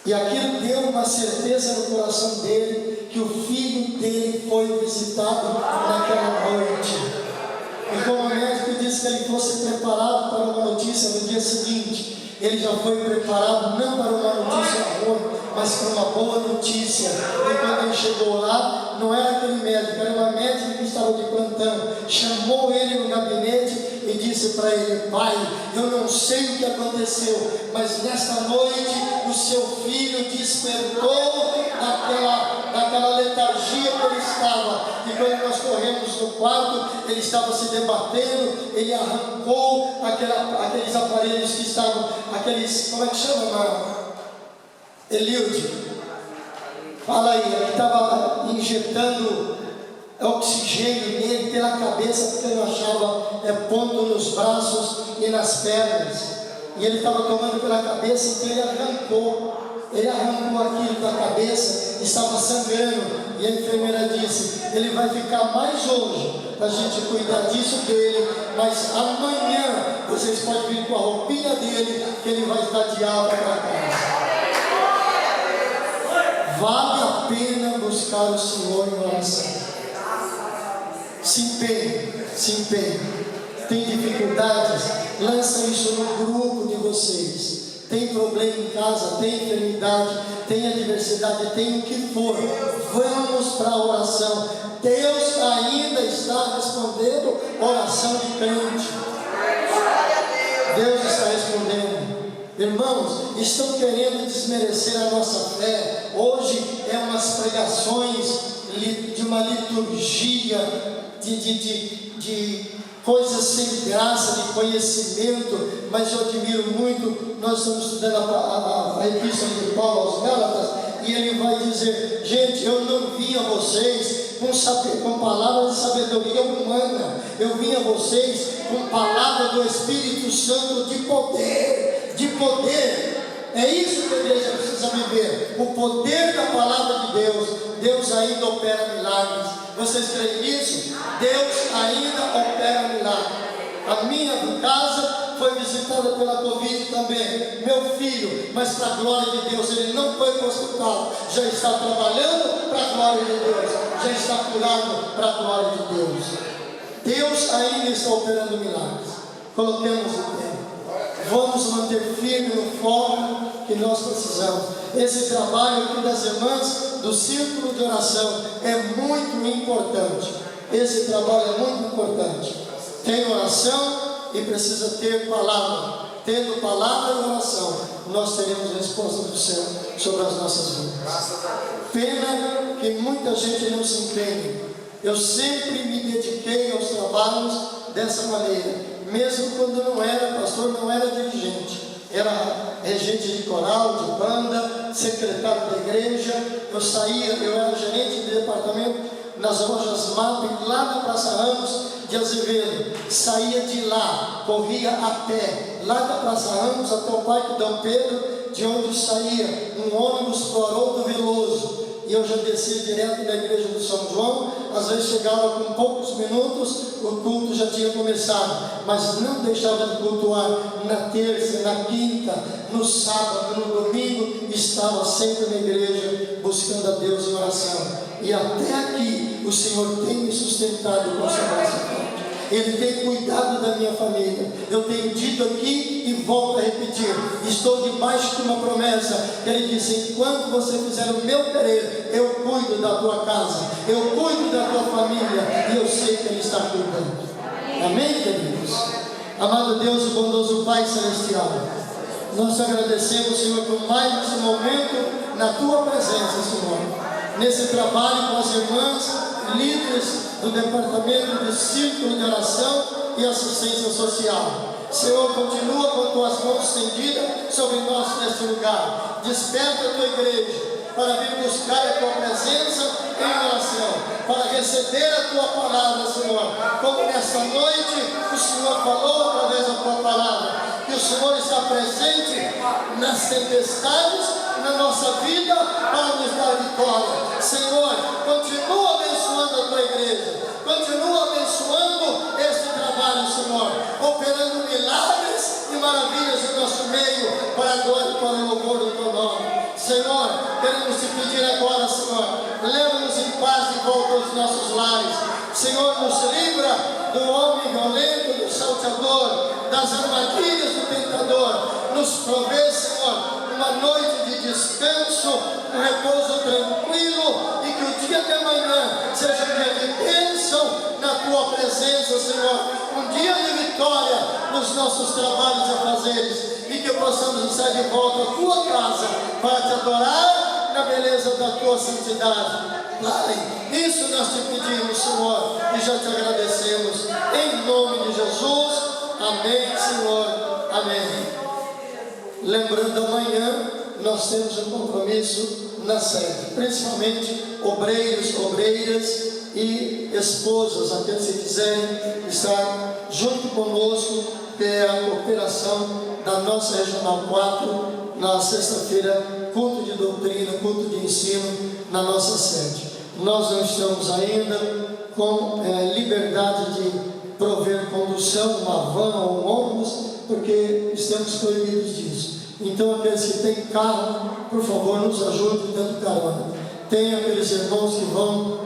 E aquilo deu uma certeza no coração dele que o filho dele foi visitado naquela noite. E como o médico disse que ele fosse preparado para uma notícia no dia seguinte, ele já foi preparado não para uma notícia boa, mas para uma boa notícia. E quando ele chegou lá, não era aquele médico, era uma médica que estava de plantão. Chamou ele no gabinete e disse para ele: pai, eu não sei o que aconteceu, mas nesta noite o seu filho despertou daquela letargia que ele estava. E quando nós corremos no quarto, ele estava se debatendo, ele arrancou aqueles aparelhos que estavam, como é que chama, irmão? Elilde, fala aí, ele estava injetando oxigênio nele pela cabeça, porque ele não achava ponto nos braços e nas pernas, e ele estava tomando pela cabeça, então ele arrancou aquilo da cabeça, estava sangrando, e a enfermeira disse: ele vai ficar mais hoje para a gente cuidar disso dele, mas amanhã vocês podem vir com a roupinha dele, que ele vai estar de alta para casa. Vale a pena buscar o Senhor em oração. Se empenhe. Tem dificuldades? Lança isso no grupo de vocês. Tem problema em casa, tem enfermidade, tem adversidade, tem o que for. Vamos para a oração. Deus ainda está respondendo oração de crente. Deus está respondendo. Irmãos, estão querendo desmerecer a nossa fé. Hoje é umas pregações de uma liturgia, de coisas sem graça, de conhecimento, mas eu admiro muito. Nós estamos estudando a epístola de Paulo aos Gálatas, e ele vai dizer: gente, eu não vim a vocês com palavras de sabedoria humana, eu vim a vocês com palavra do Espírito Santo de poder. É isso que a igreja precisa viver, o poder da palavra de Deus. Deus ainda opera milagres. Vocês creem nisso? Deus ainda opera milagres. A minha casa foi visitada pela Covid também, meu filho, mas para a glória de Deus, ele não foi para o hospital, já está trabalhando para a glória de Deus, já está curado para a glória de Deus. Deus ainda está operando milagres. Coloquemos o pé. Vamos manter firme no foco que nós precisamos. Esse trabalho aqui das irmãs do círculo de oração é muito importante. Esse trabalho é muito importante. Tem oração e precisa ter palavra. Tendo palavra e oração, nós teremos a resposta do céu sobre as nossas vidas. Pena que muita gente não se empenha. Eu sempre me dediquei aos trabalhos dessa maneira. Mesmo quando não era pastor, não era dirigente, era regente de coral, de banda, secretário da igreja. Eu era gerente de departamento nas lojas MAP, lá na Praça Ramos de Azevedo. Saía de lá, corria a pé, lá da Praça Ramos até o Parque Dom Pedro, de onde saía um ônibus para o Haroldo Veloso. e eu já descia direto da igreja do São João. Às vezes chegava com poucos minutos, o culto já tinha começado, mas não deixava de cultuar na terça, na quinta, no sábado, no domingo, estava sempre na igreja buscando a Deus em oração. E até aqui o Senhor tem me sustentado com seu braço. Ele tem cuidado da minha família. Eu tenho dito aqui e volto a repetir: estou debaixo de uma promessa que Ele disse: enquanto você fizer o meu querer, eu cuido da tua casa, eu cuido da tua família, e eu sei que Ele está cuidando. Amém, queridos? Amado Deus e bondoso Pai Celestial, nós te agradecemos, Senhor, por mais esse momento na tua presença, Senhor, nesse trabalho com as irmãs líderes do departamento de círculo de oração e assistência social. Senhor, continua com tuas mãos estendidas sobre nós neste lugar. Desperta a tua igreja para vir buscar a tua presença em oração, para receber a tua palavra, Senhor. Como nesta noite o Senhor falou através da tua palavra, que o Senhor está presente nas tempestades, na nossa vida, para nos dar vitória. Senhor, continua abençoando a tua igreja, continua abençoando este trabalho, Senhor, operando milagres e maravilhas no nosso meio, para a glória e para o louvor do teu nome. Senhor, queremos te pedir agora, Senhor, leva-nos em paz de volta aos nossos lares. Senhor, nos livra do homem violento, do salteador, das armadilhas do tentador. Nos provê, Senhor, uma noite de descanso, um repouso tranquilo, e que o dia de amanhã seja um dia de bênção na tua presença, Senhor. Um dia de vitória nos nossos trabalhos e afazeres, e que possamos estar de volta à tua casa para te adorar na beleza da tua santidade. Pai, isso nós te pedimos, Senhor, e já te agradecemos, em nome de Jesus. Amém, Senhor, amém. Lembrando, amanhã nós temos um compromisso na sede, principalmente obreiros, obreiras e esposas, aqueles que quiserem estar junto conosco, que é a operação da nossa Regional 4, na sexta-feira, culto de doutrina, culto de ensino na nossa sede. Nós não estamos ainda com liberdade de prover condução, uma van ou um ônibus, porque estamos proibidos disso. Então, aqueles que têm carro, por favor, nos ajudem dando carona. Tem aqueles irmãos que vão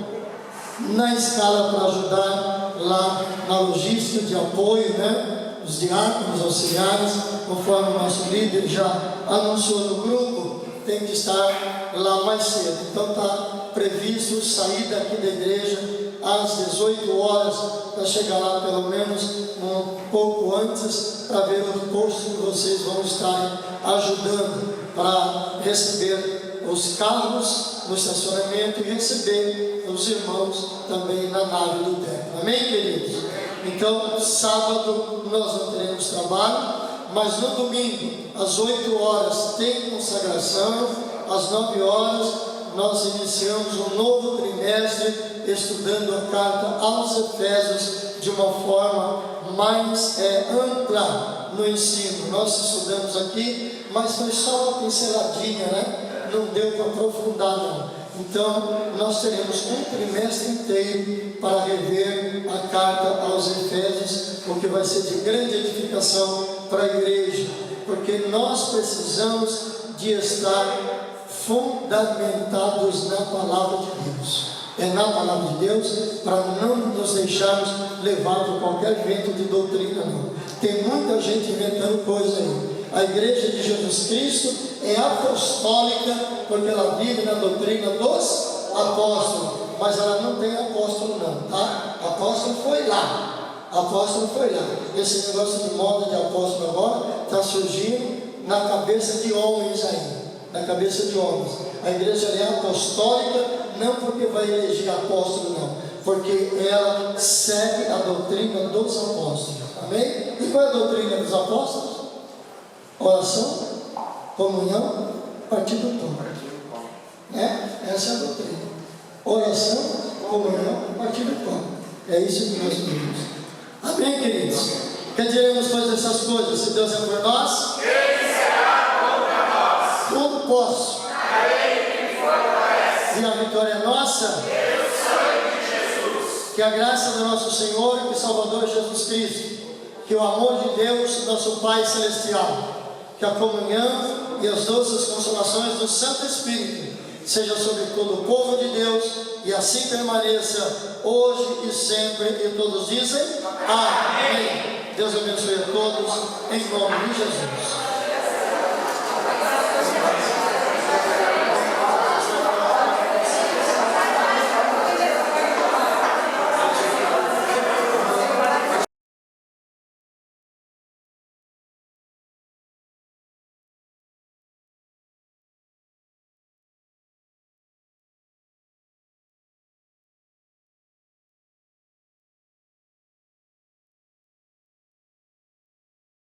na escala para ajudar lá na logística de apoio, né? Os diáconos, auxiliares, conforme o nosso líder já anunciou no grupo, tem que estar lá mais cedo. Então está previsto sair daqui da igreja às 18 horas, para chegar lá pelo menos um pouco antes, para ver o posto que vocês vão estar ajudando para receber os carros no estacionamento e receber os irmãos também na nave do templo. Amém, queridos? Então, sábado nós não teremos trabalho, mas no domingo, às 8 horas, tem consagração, às 9 horas, nós iniciamos um novo trimestre estudando a carta aos Efésios de uma forma mais ampla no ensino. Nós estudamos aqui, mas foi só uma pinceladinha, né? Não deu para aprofundar, não. Então, nós teremos um trimestre inteiro para rever a carta aos Efésios, o que vai ser de grande edificação para a igreja, porque nós precisamos de estar fundamentados na palavra de Deus. É na palavra de Deus, para não nos deixarmos levar por qualquer vento de doutrina, não. Tem muita gente inventando coisa aí. A igreja de Jesus Cristo é apostólica, porque ela vive na doutrina dos apóstolos, mas ela não tem apóstolo não, tá? Apóstolo foi lá, apóstolo foi lá. Esse negócio de moda de apóstolo agora está surgindo na cabeça de homens aí, na cabeça de homens. A igreja é apostólica, não porque vai eleger apóstolo não, porque ela segue a doutrina dos apóstolos. Amém? E qual é a doutrina dos apóstolos? Oração, comunhão, partir do pão. Essa é a doutrina. Oração, comunhão, partir do pão. É isso que nós vimos. Amém, queridos? Que diremos todas essas coisas? Se Deus é por nós, quem será contra nós? Tudo posso. E a vitória é nossa. Que a graça do nosso Senhor e Salvador Jesus Cristo, que o amor de Deus, nosso Pai Celestial, que a comunhão e as doces consolações do Santo Espírito seja sobre todo o povo de Deus e assim permaneça hoje e sempre. E todos dizem amém. Deus abençoe a todos, em nome de Jesus.